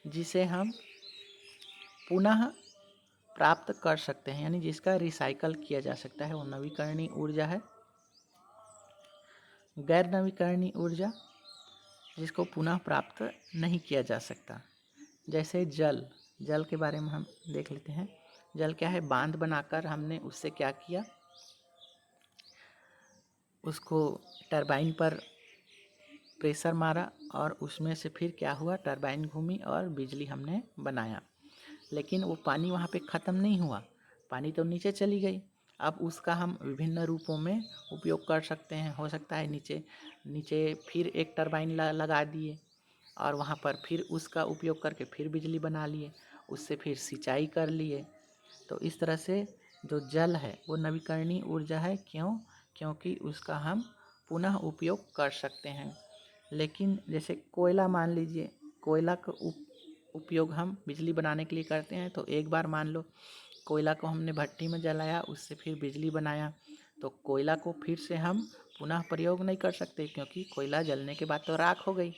जिसे हम पुनः प्राप्त कर सकते हैं, यानी जिसका रिसाइकल किया जा सकता है, वो नवीकरणीय ऊर्जा है। गैर नवीकरणीय ऊर्जा जिसको पुनः प्राप्त नहीं किया जा सकता, जैसे जल के बारे में हम देख लेते हैं। जल क्या है? बांध बनाकर हमने उससे क्या किया? उसको टरबाइन पर प्रेशर मारा और उसमें से फिर क्या हुआ? टरबाइन घूमी और बिजली हमने बनाया। लेकिन वो पानी वहाँ पे ख़त्म नहीं हुआ, पानी तो नीचे चली गई। अब उसका हम विभिन्न रूपों में उपयोग कर सकते हैं। हो सकता है नीचे फिर एक टरबाइन लगा दिए और वहाँ पर फिर उसका उपयोग करके फिर बिजली बना लिए, उससे फिर सिंचाई कर लिए। तो इस तरह से जो जल है वो नवीकरणीय ऊर्जा है। क्योंकि उसका हम पुनः उपयोग कर सकते हैं। लेकिन जैसे कोयला, मान लीजिए कोयला का उपयोग हम बिजली बनाने के लिए करते हैं, तो एक बार मान लो कोयला को हमने भट्टी में जलाया, उससे फिर बिजली बनाया, तो कोयला को फिर से हम पुनः प्रयोग नहीं कर सकते, क्योंकि कोयला जलने के बाद तो राख हो गई,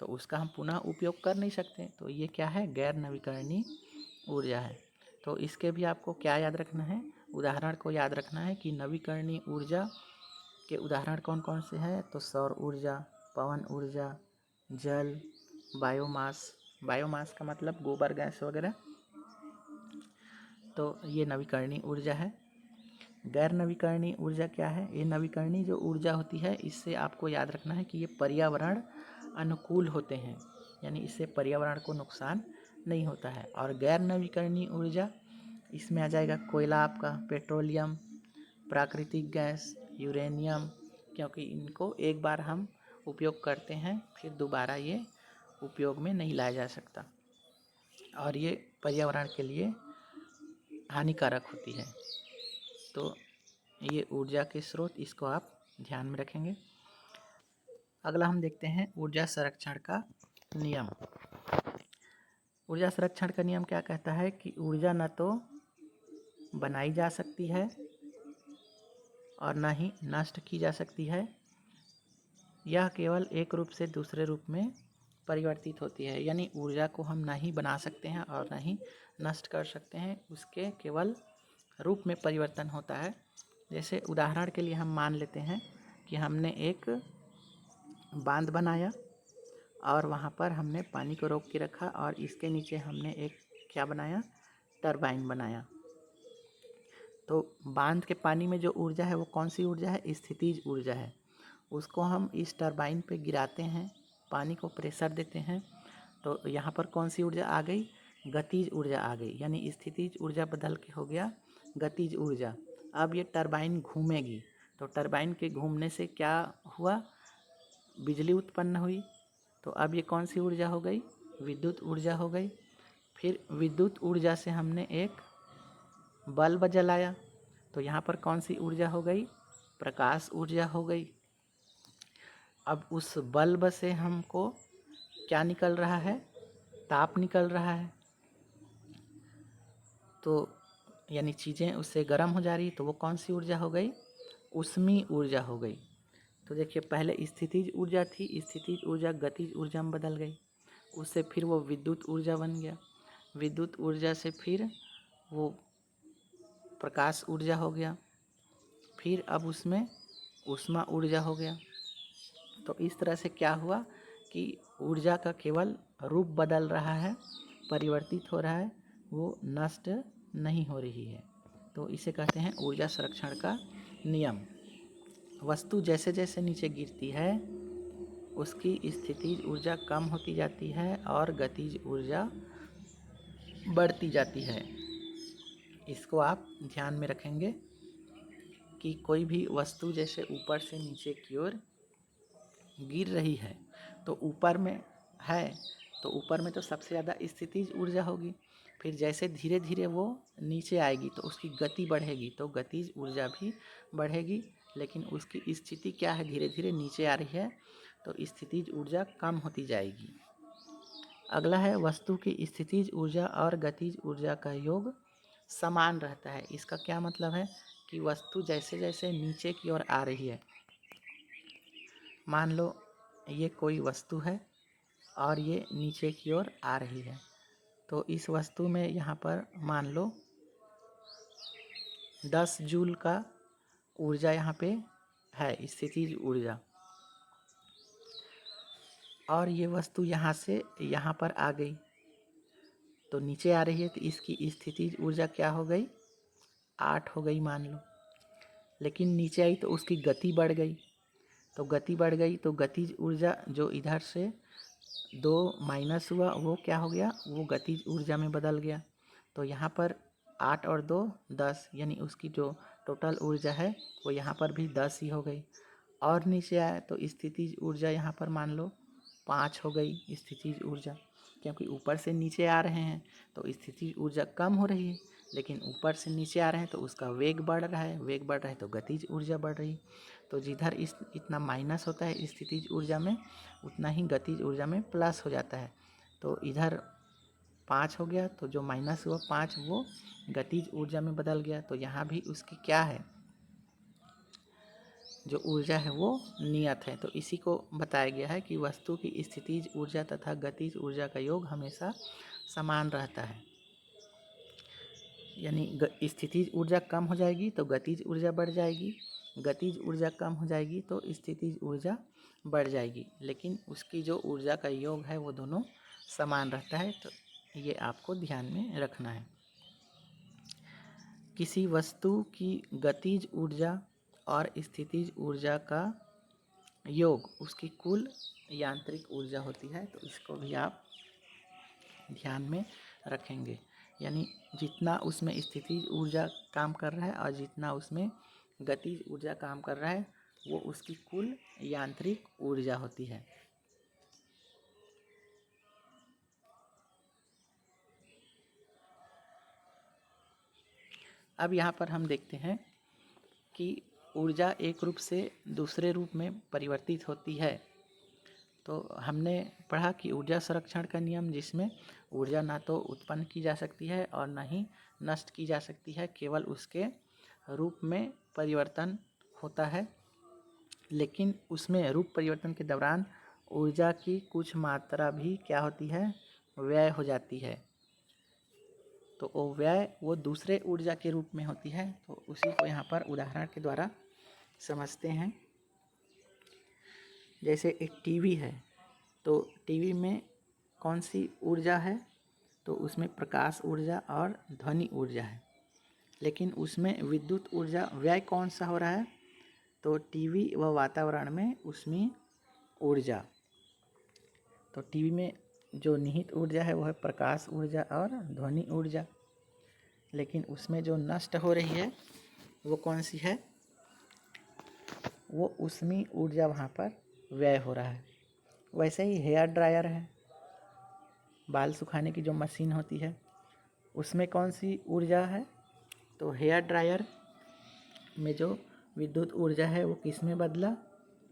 तो उसका हम पुनः उपयोग कर नहीं सकते। तो ये क्या है? गैर नवीकरणीय ऊर्जा है। तो इसके भी आपको क्या याद रखना है, उदाहरण को याद रखना है कि नवीकरणीय ऊर्जा के उदाहरण कौन कौन से हैं। तो सौर ऊर्जा, पवन ऊर्जा, जल, बायोमास। बायोमास का मतलब गोबर गैस वगैरह। तो ये नवीकरणीय ऊर्जा है। गैर नवीकरणीय ऊर्जा क्या है, ये नवीकरणीय जो ऊर्जा होती है इससे आपको याद रखना है कि ये पर्यावरण अनुकूल होते हैं, यानी इससे पर्यावरण को नुकसान नहीं होता है। और गैर नवीकरणीय ऊर्जा इसमें आ जाएगा कोयला आपका, पेट्रोलियम, प्राकृतिक गैस, यूरेनियम, क्योंकि इनको एक बार हम उपयोग करते हैं फिर दोबारा ये उपयोग में नहीं लाया जा सकता और ये पर्यावरण के लिए हानिकारक होती है। तो ये ऊर्जा के स्रोत, इसको आप ध्यान में रखेंगे। अगला हम देखते हैं ऊर्जा संरक्षण का नियम। ऊर्जा संरक्षण का नियम क्या कहता है कि ऊर्जा न तो बनाई जा सकती है और न ही नष्ट की जा सकती है, यह केवल एक रूप से दूसरे रूप में परिवर्तित होती है। यानी ऊर्जा को हम ना ही बना सकते हैं और ना ही नष्ट कर सकते हैं, उसके केवल रूप में परिवर्तन होता है। जैसे उदाहरण के लिए हम मान लेते हैं कि हमने एक बांध बनाया और वहाँ पर हमने पानी को रोक के रखा और इसके नीचे हमने एक क्या बनाया, टरबाइन बनाया। तो बांध के पानी में जो ऊर्जा है वो कौन सी ऊर्जा है, स्थितिज ऊर्जा है। उसको हम इस टरबाइन पे गिराते हैं, पानी को प्रेशर देते हैं, तो यहाँ पर कौन सी ऊर्जा आ गई, गतिज ऊर्जा आ गई। यानी स्थितिज ऊर्जा बदल के हो गया गतिज ऊर्जा। अब ये टरबाइन घूमेगी, तो टरबाइन के घूमने से क्या हुआ, बिजली उत्पन्न हुई। तो अब ये कौन सी ऊर्जा हो गई, विद्युत ऊर्जा हो गई। फिर विद्युत ऊर्जा से हमने एक बल्ब जलाया, तो यहाँ पर कौन सी ऊर्जा हो गई, प्रकाश ऊर्जा हो गई। अब उस बल्ब से हमको क्या निकल रहा है, ताप निकल रहा है। तो यानी चीज़ें उससे गर्म हो जा रही, तो वो कौन सी ऊर्जा हो गई, ऊष्मीय ऊर्जा हो गई। तो देखिए पहले स्थितिज ऊर्जा थी, स्थितिज ऊर्जा गतिज ऊर्जा में बदल गई, उससे फिर वो विद्युत ऊर्जा बन गया, विद्युत ऊर्जा से फिर वो प्रकाश ऊर्जा हो गया, फिर अब उसमें ऊष्मा ऊर्जा हो गया। तो इस तरह से क्या हुआ कि ऊर्जा का केवल रूप बदल रहा है, परिवर्तित हो रहा है, वो नष्ट नहीं हो रही है। तो इसे कहते हैं ऊर्जा संरक्षण का नियम। वस्तु जैसे जैसे नीचे गिरती है उसकी स्थितिज ऊर्जा कम होती जाती है और गतिज ऊर्जा बढ़ती जाती है। इसको आप ध्यान में रखेंगे कि कोई भी वस्तु जैसे ऊपर से नीचे की ओर गिर रही है, तो ऊपर में है तो ऊपर में तो सबसे ज़्यादा स्थितिज ऊर्जा होगी। फिर जैसे धीरे धीरे वो नीचे आएगी तो उसकी गति बढ़ेगी, तो गतिज ऊर्जा भी बढ़ेगी, लेकिन उसकी स्थिति क्या है, धीरे धीरे नीचे आ रही है, तो स्थितिज ऊर्जा कम होती जाएगी। अगला है वस्तु की स्थितिज ऊर्जा और गतिज ऊर्जा का योग समान रहता है। इसका क्या मतलब है कि वस्तु जैसे जैसे नीचे की ओर आ रही है, मान लो ये कोई वस्तु है और ये नीचे की ओर आ रही है, तो इस वस्तु में यहाँ पर मान लो 10 जूल का ऊर्जा यहाँ पे है, स्थितिज ऊर्जा, और ये वस्तु यहाँ से यहाँ पर आ गई, तो नीचे आ रही है, तो इसकी स्थितिज ऊर्जा क्या हो गई, 8 हो गई मान लो। लेकिन नीचे आई तो उसकी गति बढ़ गई, तो गति बढ़ गई तो गतिज ऊर्जा जो इधर से 2 माइनस हुआ वो क्या हो गया, वो गतिज ऊर्जा में बदल गया। तो यहाँ पर 8 और 2 10, यानी उसकी जो टोटल ऊर्जा है वो यहाँ पर भी 10 ही हो गई। और नीचे आया तो स्थितिज ऊर्जा यहाँ पर मान लो 5 हो गई स्थितिज ऊर्जा, क्योंकि ऊपर से नीचे आ रहे हैं तो स्थितिज ऊर्जा कम हो रही है, लेकिन ऊपर से नीचे आ रहे हैं तो उसका वेग बढ़ रहा है, वेग बढ़ रहा है तो गतिज ऊर्जा बढ़ रही। तो जिधर इतना माइनस होता है स्थितिज ऊर्जा में, उतना ही गतिज ऊर्जा में प्लस हो जाता है। तो इधर 5 हो गया, तो जो माइनस हुआ 5 वो गतिज ऊर्जा में बदल गया। तो यहाँ भी उसकी क्या है, जो ऊर्जा है वो नियत है। तो इसी को बताया गया है कि वस्तु की स्थितिज ऊर्जा तथा गतिज ऊर्जा का योग हमेशा समान रहता है। यानी स्थितिज ऊर्जा कम हो जाएगी तो गतिज ऊर्जा बढ़ जाएगी, गतिज ऊर्जा कम हो जाएगी तो स्थितिज ऊर्जा बढ़ जाएगी, लेकिन उसकी जो ऊर्जा का योग है वो दोनों समान रहता है। तो ये आपको ध्यान में रखना है। किसी वस्तु की गतिज ऊर्जा और स्थितिज ऊर्जा का योग उसकी कुल यांत्रिक ऊर्जा होती है, तो इसको भी आप ध्यान में रखेंगे। यानी जितना उसमें स्थितिज ऊर्जा काम कर रहा है और जितना उसमें गतिज ऊर्जा काम कर रहा है वो उसकी कुल यांत्रिक ऊर्जा होती है। अब यहाँ पर हम देखते हैं कि ऊर्जा एक रूप से दूसरे रूप में परिवर्तित होती है। तो हमने पढ़ा कि ऊर्जा संरक्षण का नियम, जिसमें ऊर्जा ना तो उत्पन्न की जा सकती है और ना ही नष्ट की जा सकती है, केवल उसके रूप में परिवर्तन होता है। लेकिन उसमें रूप परिवर्तन के दौरान ऊर्जा की कुछ मात्रा भी क्या होती है, व्यय हो जाती है। तो वो व्यय वो दूसरे ऊर्जा के रूप में होती है। तो उसी को यहाँ पर उदाहरण के द्वारा समझते हैं। जैसे एक टीवी है, तो टीवी में कौन सी ऊर्जा है, तो उसमें प्रकाश ऊर्जा और ध्वनि ऊर्जा है। लेकिन उसमें विद्युत ऊर्जा व्यय कौन सा हो रहा है, तो टीवी व वातावरण में उसमें ऊर्जा। तो टीवी में जो निहित ऊर्जा है वो है प्रकाश ऊर्जा और ध्वनि ऊर्जा। लेकिन उसमें जो नष्ट हो रही है वो कौन सी है, वो उसमें ऊर्जा वहाँ पर व्यय हो रहा है। वैसे ही हेयर ड्रायर है, बाल सुखाने की जो मशीन होती है उसमें कौन सी ऊर्जा है, तो हेयर ड्रायर में जो विद्युत ऊर्जा है वो किस में बदला,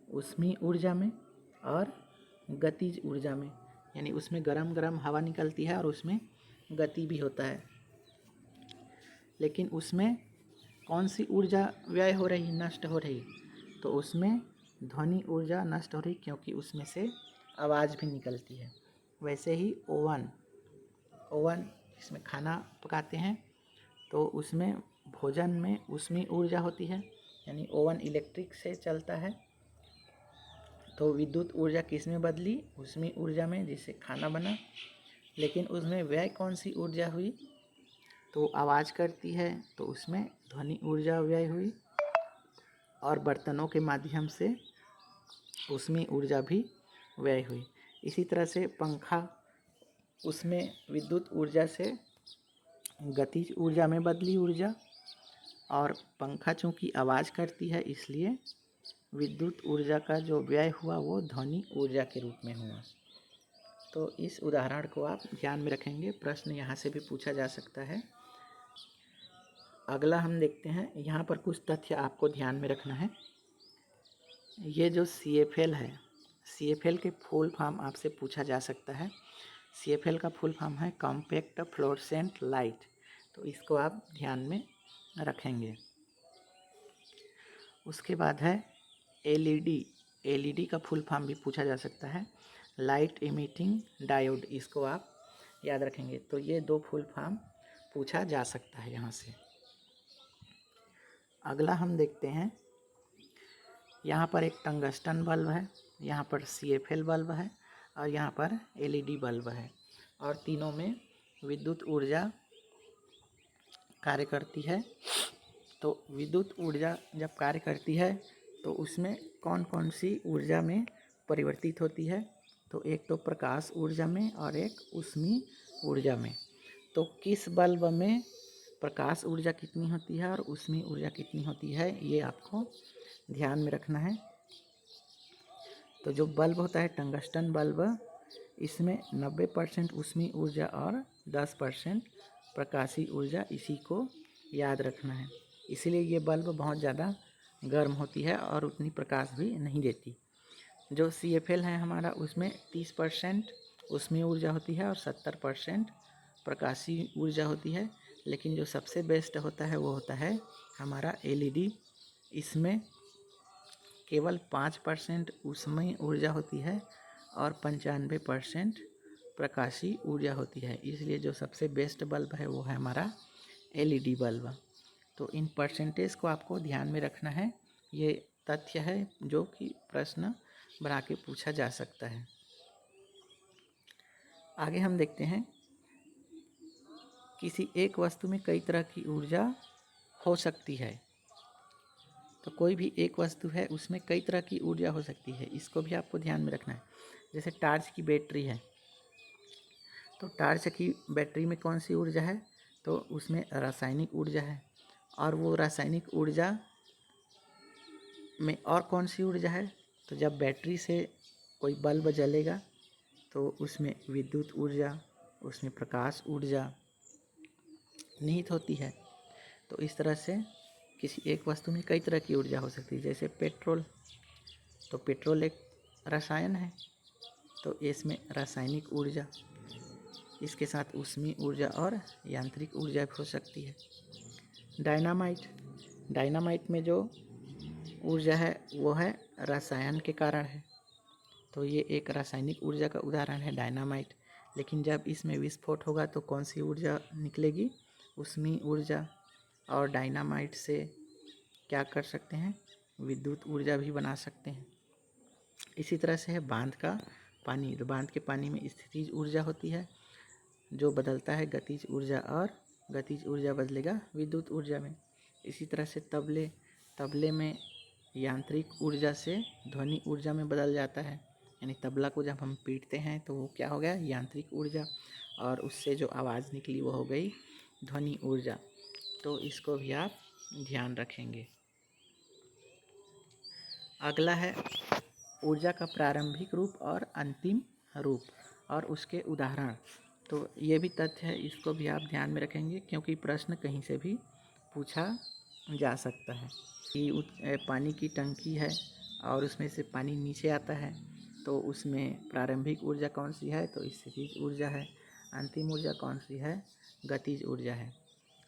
उसमें ऊर्जा में और गतिज ऊर्जा में। यानी उसमें गरम गरम हवा निकलती है और उसमें गति भी होता है। लेकिन उसमें कौन सी ऊर्जा व्यय हो रही, नष्ट हो रही, तो उसमें ध्वनि ऊर्जा नष्ट हो रही, क्योंकि उसमें से आवाज़ भी निकलती है। वैसे ही ओवन जिसमें खाना पकाते हैं, तो उसमें भोजन में उसमें ऊर्जा होती है। यानी ओवन इलेक्ट्रिक से चलता है, तो विद्युत ऊर्जा किस में बदली, उसमें ऊर्जा में, जिससे खाना बना। लेकिन उसमें व्यय कौन सी ऊर्जा हुई, तो आवाज़ करती है, तो उसमें ध्वनि ऊर्जा व्यय हुई। और बर्तनों के माध्यम से उसमें ऊर्जा भी व्यय हुई। इसी तरह से पंखा, उसमें विद्युत ऊर्जा से गतिज ऊर्जा में बदली ऊर्जा, और पंखा चूँकि आवाज़ करती है इसलिए विद्युत ऊर्जा का जो व्यय हुआ वो ध्वनि ऊर्जा के रूप में हुआ। तो इस उदाहरण को आप ध्यान में रखेंगे, प्रश्न यहाँ से भी पूछा जा सकता है। अगला हम देखते हैं, यहाँ पर कुछ तथ्य आपको ध्यान में रखना है। ये जो CFL है, CFL के फुल फॉर्म आपसे पूछा जा सकता है। CFL का फुल फॉर्म है कॉम्पैक्ट फ्लोरेसेंट लाइट। तो इसको आप ध्यान में रखेंगे। उसके बाद है LED का फुल फॉर्म भी पूछा जा सकता है, लाइट इमिटिंग डायोड। इसको आप याद रखेंगे। तो ये दो फुल फॉर्म पूछा जा सकता है यहाँ से। अगला हम देखते हैं, यहाँ पर एक टंगस्टन बल्ब है, यहाँ पर CFL बल्ब है और यहाँ पर LED बल्ब है, और तीनों में विद्युत ऊर्जा कार्य करती है। तो विद्युत ऊर्जा जब कार्य करती है तो उसमें कौन कौन सी ऊर्जा में परिवर्तित होती है, तो एक तो प्रकाश ऊर्जा में और एक ऊष्मीय ऊर्जा में। तो किस बल्ब में प्रकाश ऊर्जा कितनी होती है और ऊष्मीय ऊर्जा कितनी होती है, ये आपको ध्यान में रखना है। तो जो बल्ब होता है टंगस्टन बल्ब, इसमें 90% ऊष्मीय ऊर्जा और 10% प्रकाशीय ऊर्जा, इसी को याद रखना है। इसीलिए ये बल्ब बहुत ज़्यादा गर्म होती है और उतनी प्रकाश भी नहीं देती। जो CFL है हमारा, उसमें 30% ऊष्मीय ऊर्जा होती है और 70% प्रकाशीय ऊर्जा होती है। लेकिन जो सबसे बेस्ट होता है वो होता है हमारा LED। इसमें केवल 5% ऊष्मीय ऊर्जा होती है और 95% प्रकाशीय ऊर्जा होती है। इसलिए जो सबसे बेस्ट बल्ब है वो है हमारा LED बल्ब। तो इन परसेंटेज को आपको ध्यान में रखना है। ये तथ्य है जो कि प्रश्न बना के पूछा जा सकता है। आगे हम देखते हैं, किसी एक वस्तु में कई तरह की ऊर्जा हो सकती है। तो कोई भी एक वस्तु है उसमें कई तरह की ऊर्जा हो सकती है, इसको भी आपको ध्यान में रखना है। जैसे टार्च की बैटरी है, तो टार्च की बैटरी में कौन सी ऊर्जा है, तो उसमें रासायनिक ऊर्जा है। और वो रासायनिक ऊर्जा में और कौन सी ऊर्जा है, तो जब बैटरी से कोई बल्ब जलेगा तो उसमें विद्युत ऊर्जा, उसमें प्रकाश ऊर्जा निहित होती है। तो इस तरह से किसी एक वस्तु में कई तरह की ऊर्जा हो सकती है। जैसे पेट्रोल, तो पेट्रोल एक रसायन है, तो इसमें रासायनिक ऊर्जा, इसके साथ ऊष्मीय ऊर्जा और यांत्रिक ऊर्जा भी हो सकती है। डायनामाइट में जो ऊर्जा है वो है रसायन के कारण है, तो ये एक रासायनिक ऊर्जा का उदाहरण है डायनामाइट। लेकिन जब इसमें विस्फोट होगा तो कौन सी ऊर्जा निकलेगी, ऊष्मीय ऊर्जा। और डायनामाइट से क्या कर सकते हैं, विद्युत ऊर्जा भी बना सकते हैं। इसी तरह से है बांध का पानी, तो बांध के पानी में स्थितिज ऊर्जा होती है जो बदलता है गतिज ऊर्जा, और गतिज ऊर्जा बदलेगा विद्युत ऊर्जा में। इसी तरह से तबले में यांत्रिक ऊर्जा से ध्वनि ऊर्जा में बदल जाता है, यानी तबला को जब हम पीटते हैं तो वो क्या हो गया, यांत्रिक ऊर्जा, और उससे जो आवाज़ निकली वो हो गई ध्वनि ऊर्जा। तो इसको भी आप ध्यान रखेंगे। अगला है ऊर्जा का प्रारंभिक रूप और अंतिम रूप और उसके उदाहरण। तो ये भी तथ्य है, इसको भी आप ध्यान में रखेंगे क्योंकि प्रश्न कहीं से भी पूछा जा सकता है। कि पानी की टंकी है और उसमें से पानी नीचे आता है, तो उसमें प्रारंभिक ऊर्जा कौन सी है, तो स्थितिज ऊर्जा है। अंतिम ऊर्जा कौन सी है, गतिज ऊर्जा है।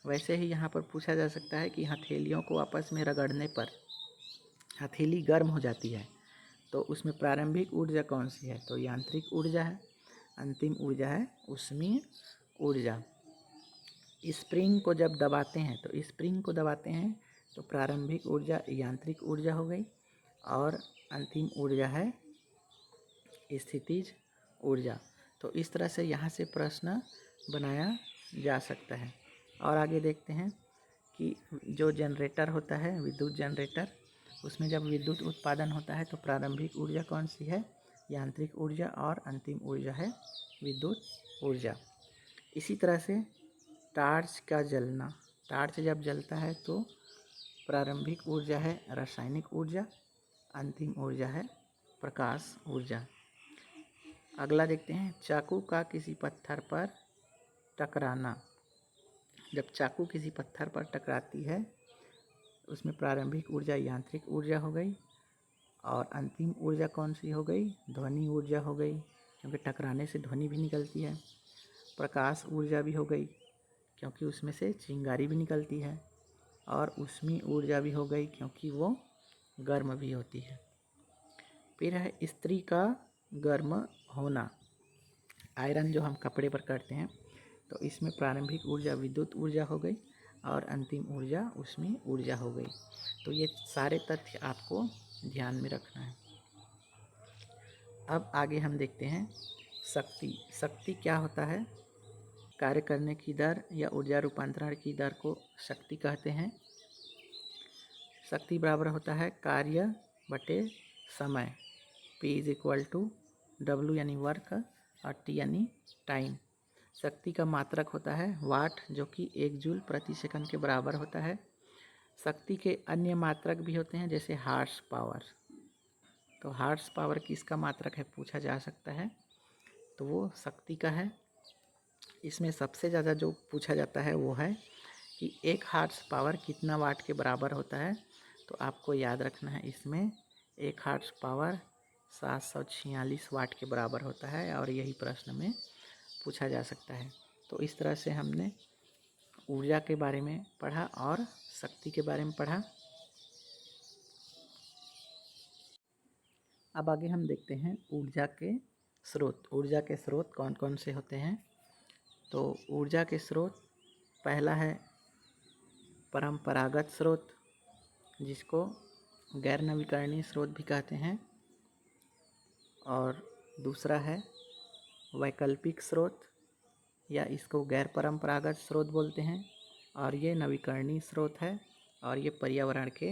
वैसे ही यहाँ पर पूछा जा सकता है कि हथेलियों को आपस में रगड़ने पर हथेली गर्म हो जाती है, तो उसमें प्रारंभिक ऊर्जा कौन सी है, तो यांत्रिक ऊर्जा है। अंतिम ऊर्जा है ऊष्मीय ऊर्जा। स्प्रिंग को जब दबाते हैं, तो स्प्रिंग को दबाते हैं तो प्रारंभिक ऊर्जा यांत्रिक ऊर्जा हो गई, और अंतिम ऊर्जा है स्थितिज ऊर्जा। तो इस तरह से यहाँ से प्रश्न बनाया जा सकता है। और आगे देखते हैं कि जो जनरेटर होता है, विद्युत जनरेटर, उसमें जब विद्युत उत्पादन होता है तो प्रारंभिक ऊर्जा कौन सी है, यांत्रिक ऊर्जा, और अंतिम ऊर्जा है विद्युत ऊर्जा। इसी तरह से टार्च का जलना, टार्च जब जलता है तो प्रारंभिक ऊर्जा है रासायनिक ऊर्जा, अंतिम ऊर्जा है प्रकाश ऊर्जा। अगला देखते हैं, चाकू का किसी पत्थर पर टकराना। जब चाकू किसी पत्थर पर टकराती है उसमें प्रारंभिक ऊर्जा यांत्रिक ऊर्जा हो गई, और अंतिम ऊर्जा कौन सी हो गई, ध्वनि ऊर्जा हो गई, क्योंकि टकराने से ध्वनि भी निकलती है। प्रकाश ऊर्जा भी हो गई क्योंकि उसमें से चिंगारी भी निकलती है, और ऊष्मीय ऊर्जा भी हो गई क्योंकि वो गर्म भी होती है। फिर है इस्त्री का गर्म होना। आयरन जो हम कपड़े पर करते हैं, तो इसमें प्रारंभिक ऊर्जा विद्युत ऊर्जा हो गई और अंतिम ऊर्जा उसमें ऊर्जा हो गई। तो ये सारे तथ्य आपको ध्यान में रखना है। अब आगे हम देखते हैं शक्ति। शक्ति क्या होता है, कार्य करने की दर या ऊर्जा रूपांतरण की दर को शक्ति कहते हैं। शक्ति बराबर होता है कार्य बटे समय, P=W यानी वर्क और T यानी टाइम। शक्ति का मात्रक होता है वाट, जो कि 1 जूल प्रति सेकंड के बराबर होता है। शक्ति के अन्य मात्रक भी होते हैं जैसे हार्स पावर। तो हार्स पावर किसका मात्रक है पूछा जा सकता है, तो वो शक्ति का है। इसमें सबसे ज़्यादा जो पूछा जाता है वो है कि 1 हार्स पावर कितना वाट के बराबर होता है। तो आपको याद रखना है, इसमें 1 हार्स पावर 746 वाट के बराबर होता है, और यही प्रश्न में पूछा जा सकता है। तो इस तरह से हमने ऊर्जा के बारे में पढ़ा और शक्ति के बारे में पढ़ा। अब आगे हम देखते हैं ऊर्जा के स्रोत। ऊर्जा के स्रोत कौन कौन से होते हैं, तो ऊर्जा के स्रोत पहला है परंपरागत स्रोत, जिसको गैर नवीकरणीय स्रोत भी कहते हैं, और दूसरा है वैकल्पिक स्रोत या इसको गैर परंपरागत स्रोत बोलते हैं, और ये नवीकरणीय स्रोत है और ये पर्यावरण के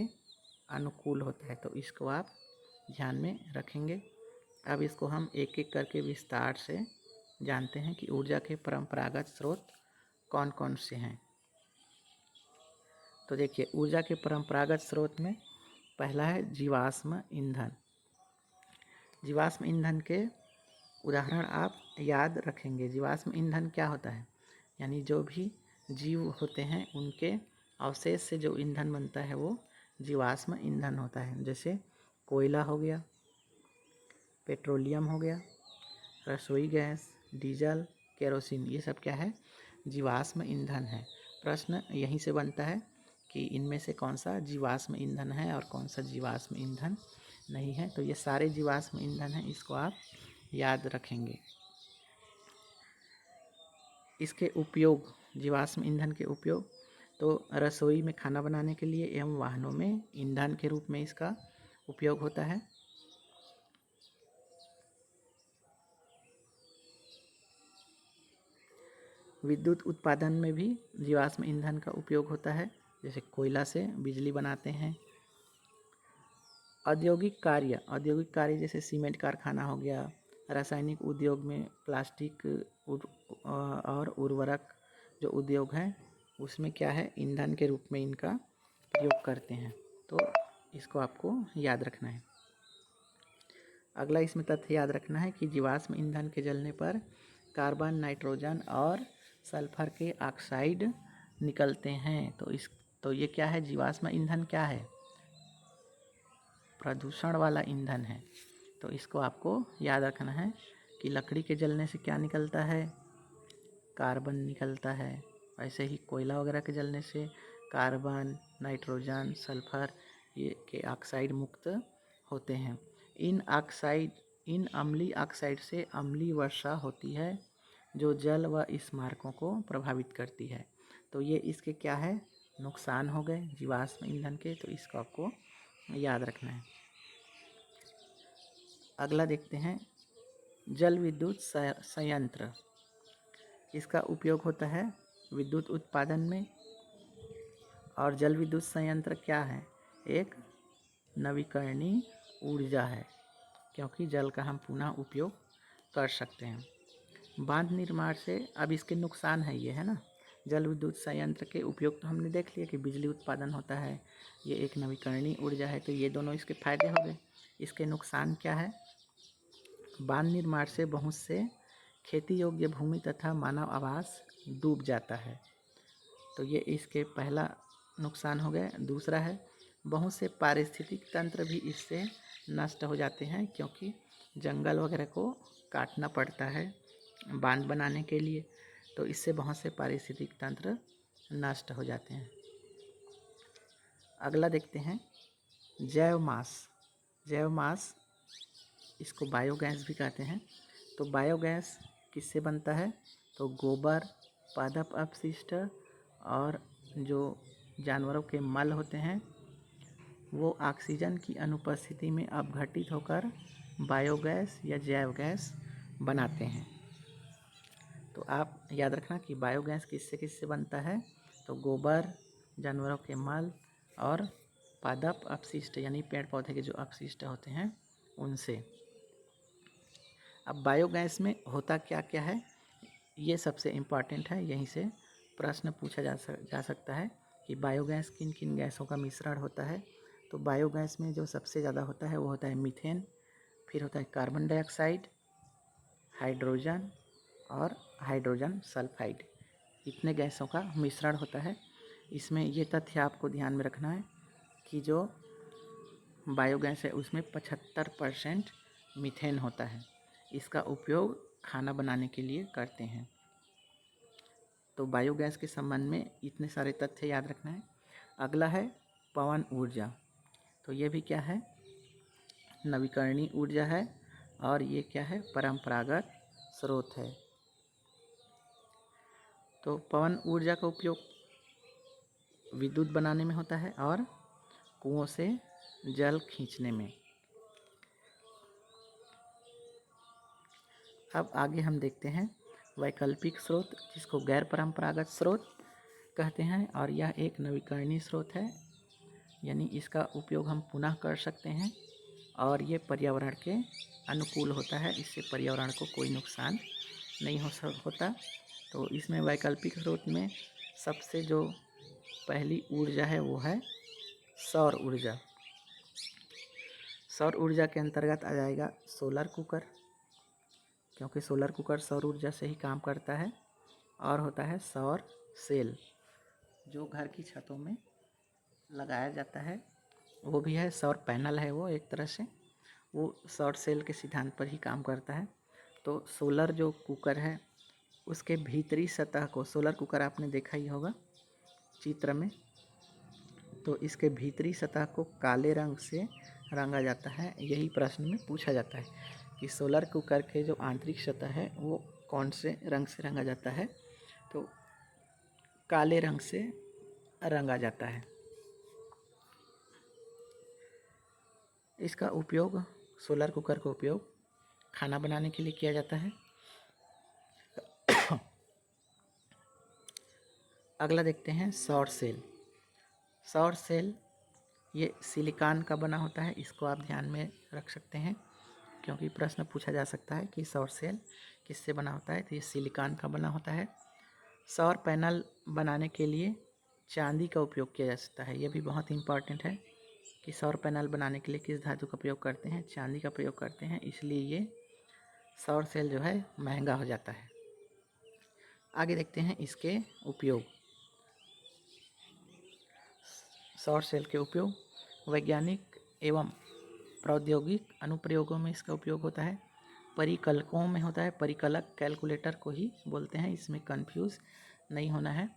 अनुकूल होता है। तो इसको आप ध्यान में रखेंगे। अब इसको हम एक एक करके विस्तार से जानते हैं कि ऊर्जा के परंपरागत स्रोत कौन कौन से हैं। तो देखिए, ऊर्जा के परंपरागत स्रोत में पहला है जीवाश्म ईंधन। जीवाश्म ईंधन के उदाहरण आप याद रखेंगे। जीवाश्म ईंधन क्या होता है, यानी जो भी जीव होते हैं उनके अवशेष से जो ईंधन बनता है वो जीवाश्म ईंधन होता है। जैसे कोयला हो गया, पेट्रोलियम हो गया, रसोई गैस, डीजल, केरोसिन, ये सब क्या है, जीवाश्म ईंधन है। प्रश्न यहीं से बनता है कि इनमें से कौन सा जीवाश्म ईंधन है और कौन सा जीवाश्म ईंधन नहीं है। तो ये सारे जीवाश्म ईंधन हैं, इसको आप याद रखेंगे। इसके उपयोग, जीवाश्म ईंधन के उपयोग, तो रसोई में खाना बनाने के लिए एवं वाहनों में ईंधन के रूप में इसका उपयोग होता है। विद्युत उत्पादन में भी जीवाश्म ईंधन का उपयोग होता है, जैसे कोयला से बिजली बनाते हैं। औद्योगिक कार्य जैसे सीमेंट कारखाना हो गया, रासायनिक उद्योग में प्लास्टिक और उर्वरक जो उद्योग हैं उसमें क्या है, ईंधन के रूप में इनका प्रयोग करते हैं। तो इसको आपको याद रखना है। अगला इसमें तथ्य याद रखना है कि जीवाश्म ईंधन के जलने पर कार्बन, नाइट्रोजन और सल्फर के ऑक्साइड निकलते हैं। तो ये क्या है, जीवाश्म ईंधन क्या है, प्रदूषण वाला ईंधन है। तो इसको आपको याद रखना है कि लकड़ी के जलने से क्या निकलता है, कार्बन निकलता है। ऐसे ही कोयला वगैरह के जलने से कार्बन, नाइट्रोजन, सल्फर ये के ऑक्साइड मुक्त होते हैं। इन अम्लीय ऑक्साइड से अम्लीय वर्षा होती है जो जल व स्मारकों को प्रभावित करती है। तो ये इसके क्या है, नुकसान हो गए जीवाश्म ईंधन के। तो इसको आपको याद रखना है। अगला देखते हैं जल विद्युत संयंत्र। इसका उपयोग होता है विद्युत उत्पादन में। और जल विद्युत संयंत्र क्या है, एक नवीकरणीय ऊर्जा है, क्योंकि जल का हम पुनः उपयोग कर सकते हैं। बांध निर्माण से, अब इसके नुकसान है ये, है ना। जल विद्युत संयंत्र के उपयोग तो हमने देख लिया कि बिजली उत्पादन होता है, ये एक नवीकरणीय ऊर्जा है, तो ये दोनों इसके फायदे हो गए। इसके नुकसान क्या है, बांध निर्माण से बहुत से खेती योग्य भूमि तथा मानव आवास डूब जाता है। तो ये इसके पहला नुकसान हो गया। दूसरा है बहुत से पारिस्थितिक तंत्र भी इससे नष्ट हो जाते हैं, क्योंकि जंगल वगैरह को काटना पड़ता है बांध बनाने के लिए। तो इससे बहुत से पारिस्थितिक तंत्र नष्ट हो जाते हैं। अगला देखते हैं जैव मास, इसको बायोगैस भी कहते हैं। तो बायोगैस किससे बनता है, तो गोबर, पादप अपशिष्ट और जो जानवरों के मल होते हैं वो ऑक्सीजन की अनुपस्थिति में अपघटित होकर बायोगैस या जैव गैस बनाते हैं। तो आप याद रखना कि बायोगैस किससे किससे बनता है, तो गोबर, जानवरों के मल और पादप अपशिष्ट यानी पेड़ पौधे के जो अपशिष्ट होते हैं उनसे। अब बायोगैस में होता क्या क्या है, ये सबसे इम्पॉर्टेंट है, यहीं से प्रश्न पूछा जा सकता है कि बायोगैस किन किन गैसों का मिश्रण होता है। तो बायोगैस में जो सबसे ज़्यादा होता है वो होता है मीथेन, फिर होता है कार्बन डाइऑक्साइड, हाइड्रोजन और हाइड्रोजन सल्फाइड। इतने गैसों का मिश्रण होता है। इसमें ये तथ्य आपको ध्यान में रखना है कि जो बायोगैस है उसमें 75% मीथेन होता है। इसका उपयोग खाना बनाने के लिए करते हैं। तो बायोगैस के संबंध में इतने सारे तथ्य याद रखना है। अगला है पवन ऊर्जा। तो ये भी क्या है, नवीकरणीय ऊर्जा है और ये क्या है, परंपरागत स्रोत है। तो पवन ऊर्जा का उपयोग विद्युत बनाने में होता है और कुओं से जल खींचने में। अब आगे हम देखते हैं वैकल्पिक स्रोत, जिसको गैर परंपरागत स्रोत कहते हैं, और यह एक नवीकरणीय स्रोत है, यानी इसका उपयोग हम पुनः कर सकते हैं और ये पर्यावरण के अनुकूल होता है, इससे पर्यावरण को कोई नुकसान नहीं होता। तो इसमें वैकल्पिक स्रोत में सबसे जो पहली ऊर्जा है वो है सौर ऊर्जा। सौर ऊर्जा के अंतर्गत आ जाएगा सोलर कुकर, क्योंकि सोलर कुकर सौर ऊर्जा से ही काम करता है, और होता है सौर सेल, जो घर की छतों में लगाया जाता है। वो भी है सौर पैनल है, वो एक तरह से वो सौर सेल के सिद्धांत पर ही काम करता है। तो सोलर जो कुकर है उसके भीतरी सतह को, सोलर कुकर आपने देखा ही होगा चित्र में, तो इसके भीतरी सतह को काले रंग से रंगा जाता है। यही प्रश्न में पूछा जाता है कि सोलर कुकर के जो आंतरिक सतह है वो कौन से रंग से रंगा जाता है, तो काले रंग से रंगा जाता है। इसका उपयोग, सोलर कुकर का उपयोग खाना बनाने के लिए किया जाता है। अगला देखते हैं सौर सेल। सौर सेल ये सिलिकॉन का बना होता है, इसको आप ध्यान में रख सकते हैं, क्योंकि प्रश्न पूछा जा सकता है कि सौर सेल किससे बना होता है, तो ये सिलिकॉन का बना होता है। सौर पैनल बनाने के लिए चांदी का उपयोग किया जा सकता है। ये भी बहुत इम्पॉर्टेंट है कि सौर पैनल बनाने के लिए किस धातु का प्रयोग करते हैं, चांदी का प्रयोग करते हैं, इसलिए ये सौर सेल जो है महंगा हो जाता है। आगे देखते हैं इसके उपयोग। सौर सेल के उपयोग वैज्ञानिक एवं प्रौद्योगिक अनुप्रयोगों में इसका उपयोग होता है। परिकलकों में होता है, परिकलक कैलकुलेटर को ही बोलते हैं, इसमें कंफ्यूज नहीं होना है।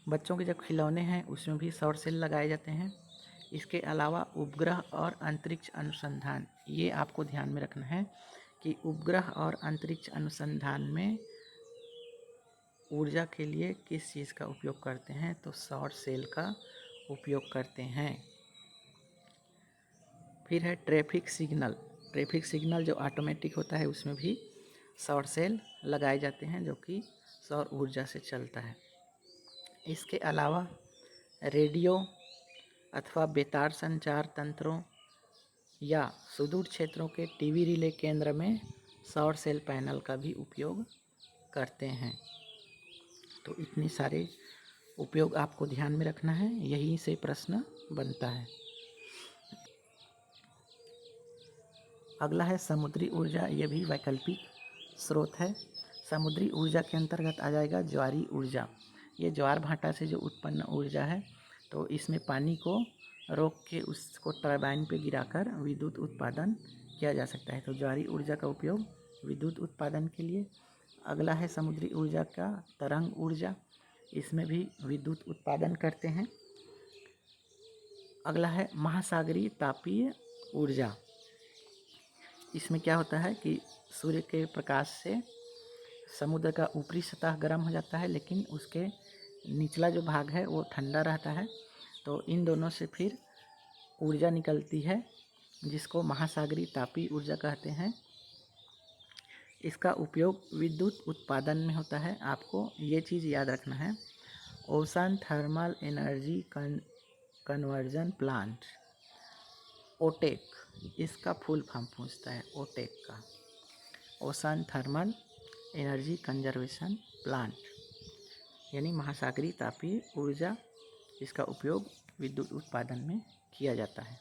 बच्चों के जो खिलौने हैं उसमें भी सौर सेल लगाए जाते हैं। इसके अलावा उपग्रह और अंतरिक्ष अनुसंधान, ये आपको ध्यान में रखना है कि उपग्रह और अंतरिक्ष अनुसंधान में ऊर्जा के लिए किस चीज़ का उपयोग करते हैं, तो सौर सेल का उपयोग करते हैं। फिर है ट्रैफिक सिग्नल। ट्रैफिक सिग्नल जो ऑटोमेटिक होता है उसमें भी सौर सेल लगाए जाते हैं, जो कि सौर ऊर्जा से चलता है। इसके अलावा रेडियो अथवा बेतार संचार तंत्रों या सुदूर क्षेत्रों के टीवी रिले केंद्र में सौर सेल पैनल का भी उपयोग करते हैं। तो इतने सारे उपयोग आपको ध्यान में रखना है, यहीं से प्रश्न बनता है। अगला है समुद्री ऊर्जा। ये भी वैकल्पिक स्रोत है। समुद्री ऊर्जा के अंतर्गत आ जाएगा ज्वारी ऊर्जा। ये ज्वार भाटा से जो उत्पन्न ऊर्जा है, तो इसमें पानी को रोक के उसको टरबाइन पे गिराकर विद्युत उत्पादन किया जा सकता है। तो ज्वारी ऊर्जा का उपयोग विद्युत उत्पादन के लिए। अगला है समुद्री ऊर्जा का तरंग ऊर्जा, इसमें भी विद्युत उत्पादन करते हैं। अगला है महासागरीय तापीय ऊर्जा। इसमें क्या होता है कि सूर्य के प्रकाश से समुद्र का ऊपरी सतह गर्म हो जाता है, लेकिन उसके निचला जो भाग है वो ठंडा रहता है। तो इन दोनों से फिर ऊर्जा निकलती है, जिसको महासागरीय तापीय ऊर्जा कहते हैं। इसका उपयोग विद्युत उत्पादन में होता है। आपको ये चीज़ याद रखना है, ocean thermal energy conversion plant, OTEC, इसका फुल फॉर्म पूछता है ओटेक का, ocean thermal energy conservation plant, यानी महासागरीय तापीय ऊर्जा। इसका उपयोग विद्युत उत्पादन में किया जाता है।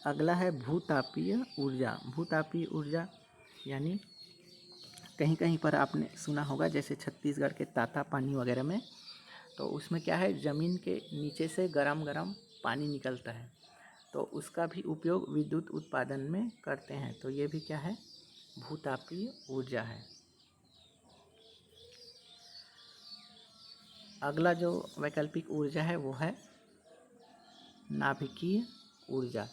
अगला है भूतापीय ऊर्जा। भूतापीय ऊर्जा यानी कहीं कहीं पर आपने सुना होगा, जैसे छत्तीसगढ़ के ताता पानी वगैरह में, तो उसमें क्या है, ज़मीन के नीचे से गरम गरम पानी निकलता है, तो उसका भी उपयोग विद्युत उत्पादन में करते हैं। तो ये भी क्या है, भूतापीय ऊर्जा है। अगला जो वैकल्पिक ऊर्जा है वो है नाभिकीय ऊर्जा।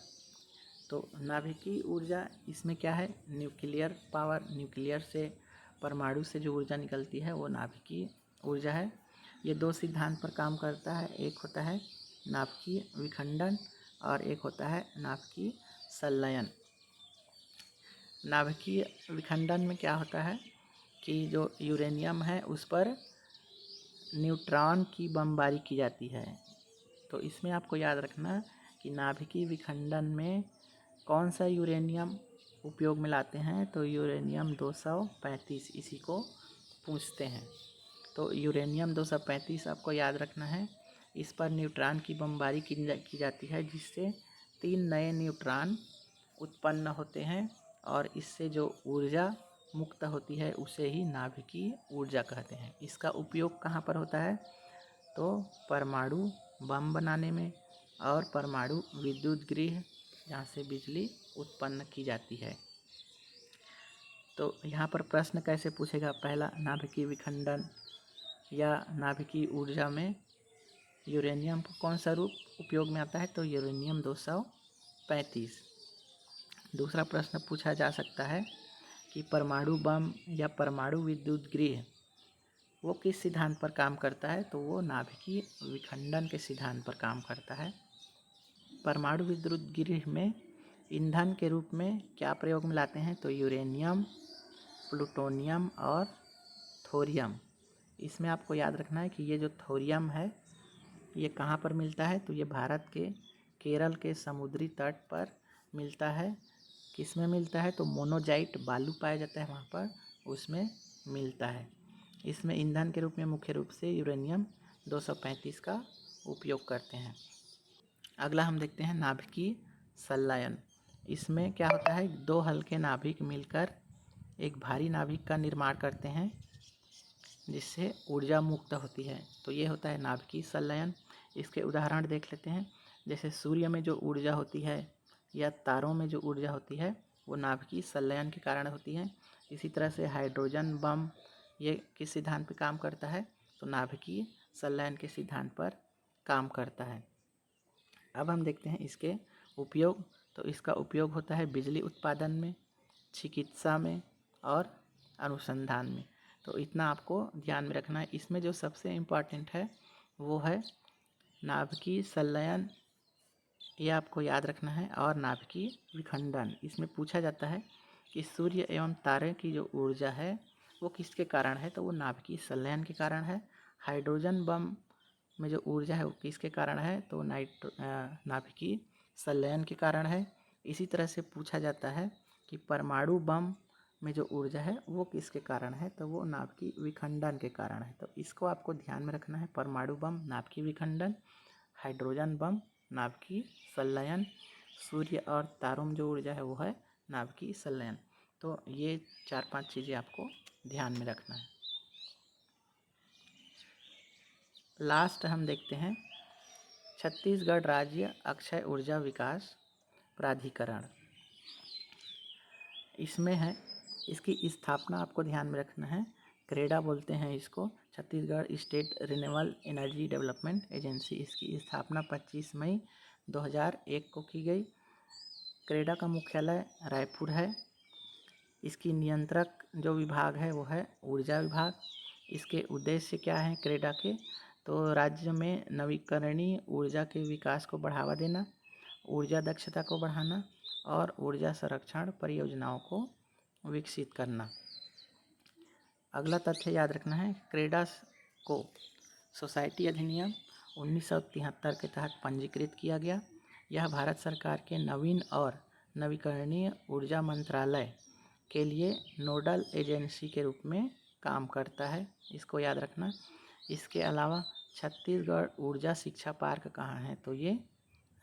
तो नाभिकीय ऊर्जा, इसमें क्या है, न्यूक्लियर पावर, न्यूक्लियर से, परमाणु से जो ऊर्जा निकलती है वो नाभिकीय ऊर्जा है। ये दो सिद्धांत पर काम करता है। एक होता है नाभिकीय विखंडन और एक होता है नाभिकीय संलयन। नाभिकीय विखंडन में क्या होता है कि जो यूरेनियम है उस पर न्यूट्रॉन की बमबारी की जाती है। तो इसमें आपको याद रखना कि नाभिकीय विखंडन में कौन सा यूरेनियम उपयोग में लाते हैं, तो यूरेनियम 235 इसी को पूछते हैं। तो यूरेनियम 235 आपको याद रखना है। इस पर न्यूट्रॉन की बमबारी की जाती है, जिससे 3 नए न्यूट्रॉन उत्पन्न होते हैं और इससे जो ऊर्जा मुक्त होती है उसे ही नाभिकीय ऊर्जा कहते हैं। इसका उपयोग कहाँ पर होता है, तो परमाणु बम बनाने में और परमाणु विद्युत गृह, जहाँ से बिजली उत्पन्न की जाती है। तो यहाँ पर प्रश्न कैसे पूछेगा, पहला नाभिकीय विखंडन या नाभिकीय ऊर्जा में यूरेनियम का कौन सा रूप उपयोग में आता है, तो यूरेनियम 235। दूसरा प्रश्न पूछा जा सकता है कि परमाणु बम या परमाणु विद्युत गृह वो किस सिद्धांत पर काम करता है, तो वो नाभिकीय विखंडन के सिद्धांत पर काम करता है। परमाणु विद्युत गृह में ईंधन के रूप में क्या प्रयोग में लाते हैं, तो यूरेनियम, प्लूटोनियम और थोरियम। इसमें आपको याद रखना है कि ये जो थोरियम है ये कहाँ पर मिलता है, तो ये भारत के केरल के समुद्री तट पर मिलता है। किस में मिलता है, तो मोनोजाइट बालू पाया जाता है वहाँ पर, उसमें मिलता है। इसमें ईंधन के रूप में मुख्य रूप से यूरेनियम 235 का उपयोग करते हैं। अगला हम देखते हैं नाभिकीय संलयन। इसमें क्या होता है, दो हल्के नाभिक मिलकर एक भारी नाभिक का निर्माण करते हैं जिससे ऊर्जा मुक्त होती है। तो ये होता है नाभिकीय संलयन। इसके उदाहरण देख लेते हैं। जैसे सूर्य में जो ऊर्जा होती है या तारों में जो ऊर्जा होती है वो नाभिकीय संलयन के कारण होती है। इसी तरह से हाइड्रोजन बम ये किस सिद्धांत पर काम करता है, तो नाभिकीय संलयन के सिद्धांत पर काम करता है। अब हम देखते हैं इसके उपयोग। तो इसका उपयोग होता है बिजली उत्पादन में, चिकित्सा में और अनुसंधान में। तो इतना आपको ध्यान में रखना है। इसमें जो सबसे इम्पॉर्टेंट है वो है नाभिकीय संलयन, ये आपको याद रखना है, और नाभिकीय विखंडन। इसमें पूछा जाता है कि सूर्य एवं तारे की जो ऊर्जा है वो किसके कारण है, तो वो नाभिकीय संलयन के कारण है। हाइड्रोजन बम में जो ऊर्जा है वो किसके कारण है, तो नाभिकीय संलयन के कारण है। इसी तरह से पूछा जाता है कि परमाणु बम में जो ऊर्जा है वो किसके कारण है, तो वो नाभिकीय विखंडन के कारण है। तो इसको आपको ध्यान में रखना है। परमाणु बम नाभिकीय विखंडन, हाइड्रोजन बम नाभिकीय संलयन, सूर्य और तारों में जो ऊर्जा है वो है नाभिकीय संलयन। तो ये 4-5 चीज़ें आपको ध्यान में रखना है। लास्ट हम देखते हैं छत्तीसगढ़ राज्य अक्षय ऊर्जा विकास प्राधिकरण। इसमें है, इसकी स्थापना आपको ध्यान में रखना है, क्रेडा बोलते हैं इसको, Chhattisgarh state renewable energy development agency. इसकी स्थापना 25 मई 2001 को की गई। क्रेडा का मुख्यालय रायपुर है। इसकी नियंत्रक जो विभाग है वो है ऊर्जा विभाग। इसके उद्देश्य क्या हैं क्रेडा के, तो राज्य में नवीकरणीय ऊर्जा के विकास को बढ़ावा देना, ऊर्जा दक्षता को बढ़ाना और ऊर्जा संरक्षण परियोजनाओं को विकसित करना। अगला तथ्य याद रखना है, क्रेडा को सोसाइटी अधिनियम 1973 के तहत पंजीकृत किया गया। यह भारत सरकार के नवीन और नवीकरणीय ऊर्जा मंत्रालय के लिए नोडल एजेंसी के रूप में काम करता है, इसको याद रखना। इसके अलावा छत्तीसगढ़ ऊर्जा शिक्षा पार्क कहाँ है, तो ये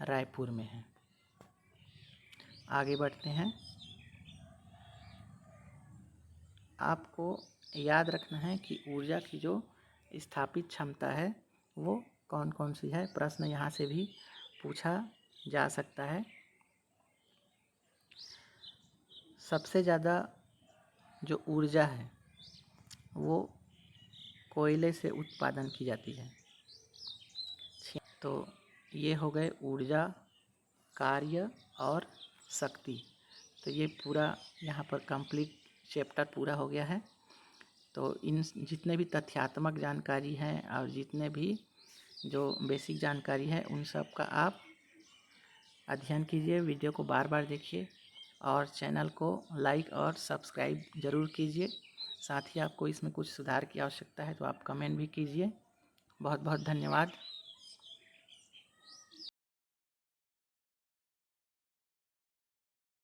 रायपुर में है। आगे बढ़ते हैं। आपको याद रखना है कि ऊर्जा की जो स्थापित क्षमता है वो कौन कौन सी है। प्रश्न यहाँ से भी पूछा जा सकता है। सबसे ज़्यादा जो ऊर्जा है वो कोयले से उत्पादन की जाती है। तो ये हो गए ऊर्जा, कार्य और शक्ति। तो ये पूरा यहाँ पर कंप्लीट चैप्टर पूरा हो गया है। तो इन जितने भी तथ्यात्मक जानकारी हैं और जितने भी जो बेसिक जानकारी है उन सब का आप अध्ययन कीजिए, वीडियो को बार बार देखिए और चैनल को लाइक और सब्सक्राइब ज़रूर कीजिए। साथ ही आपको इसमें कुछ सुधार की आवश्यकता है तो आप कमेंट भी कीजिए। बहुत बहुत धन्यवाद।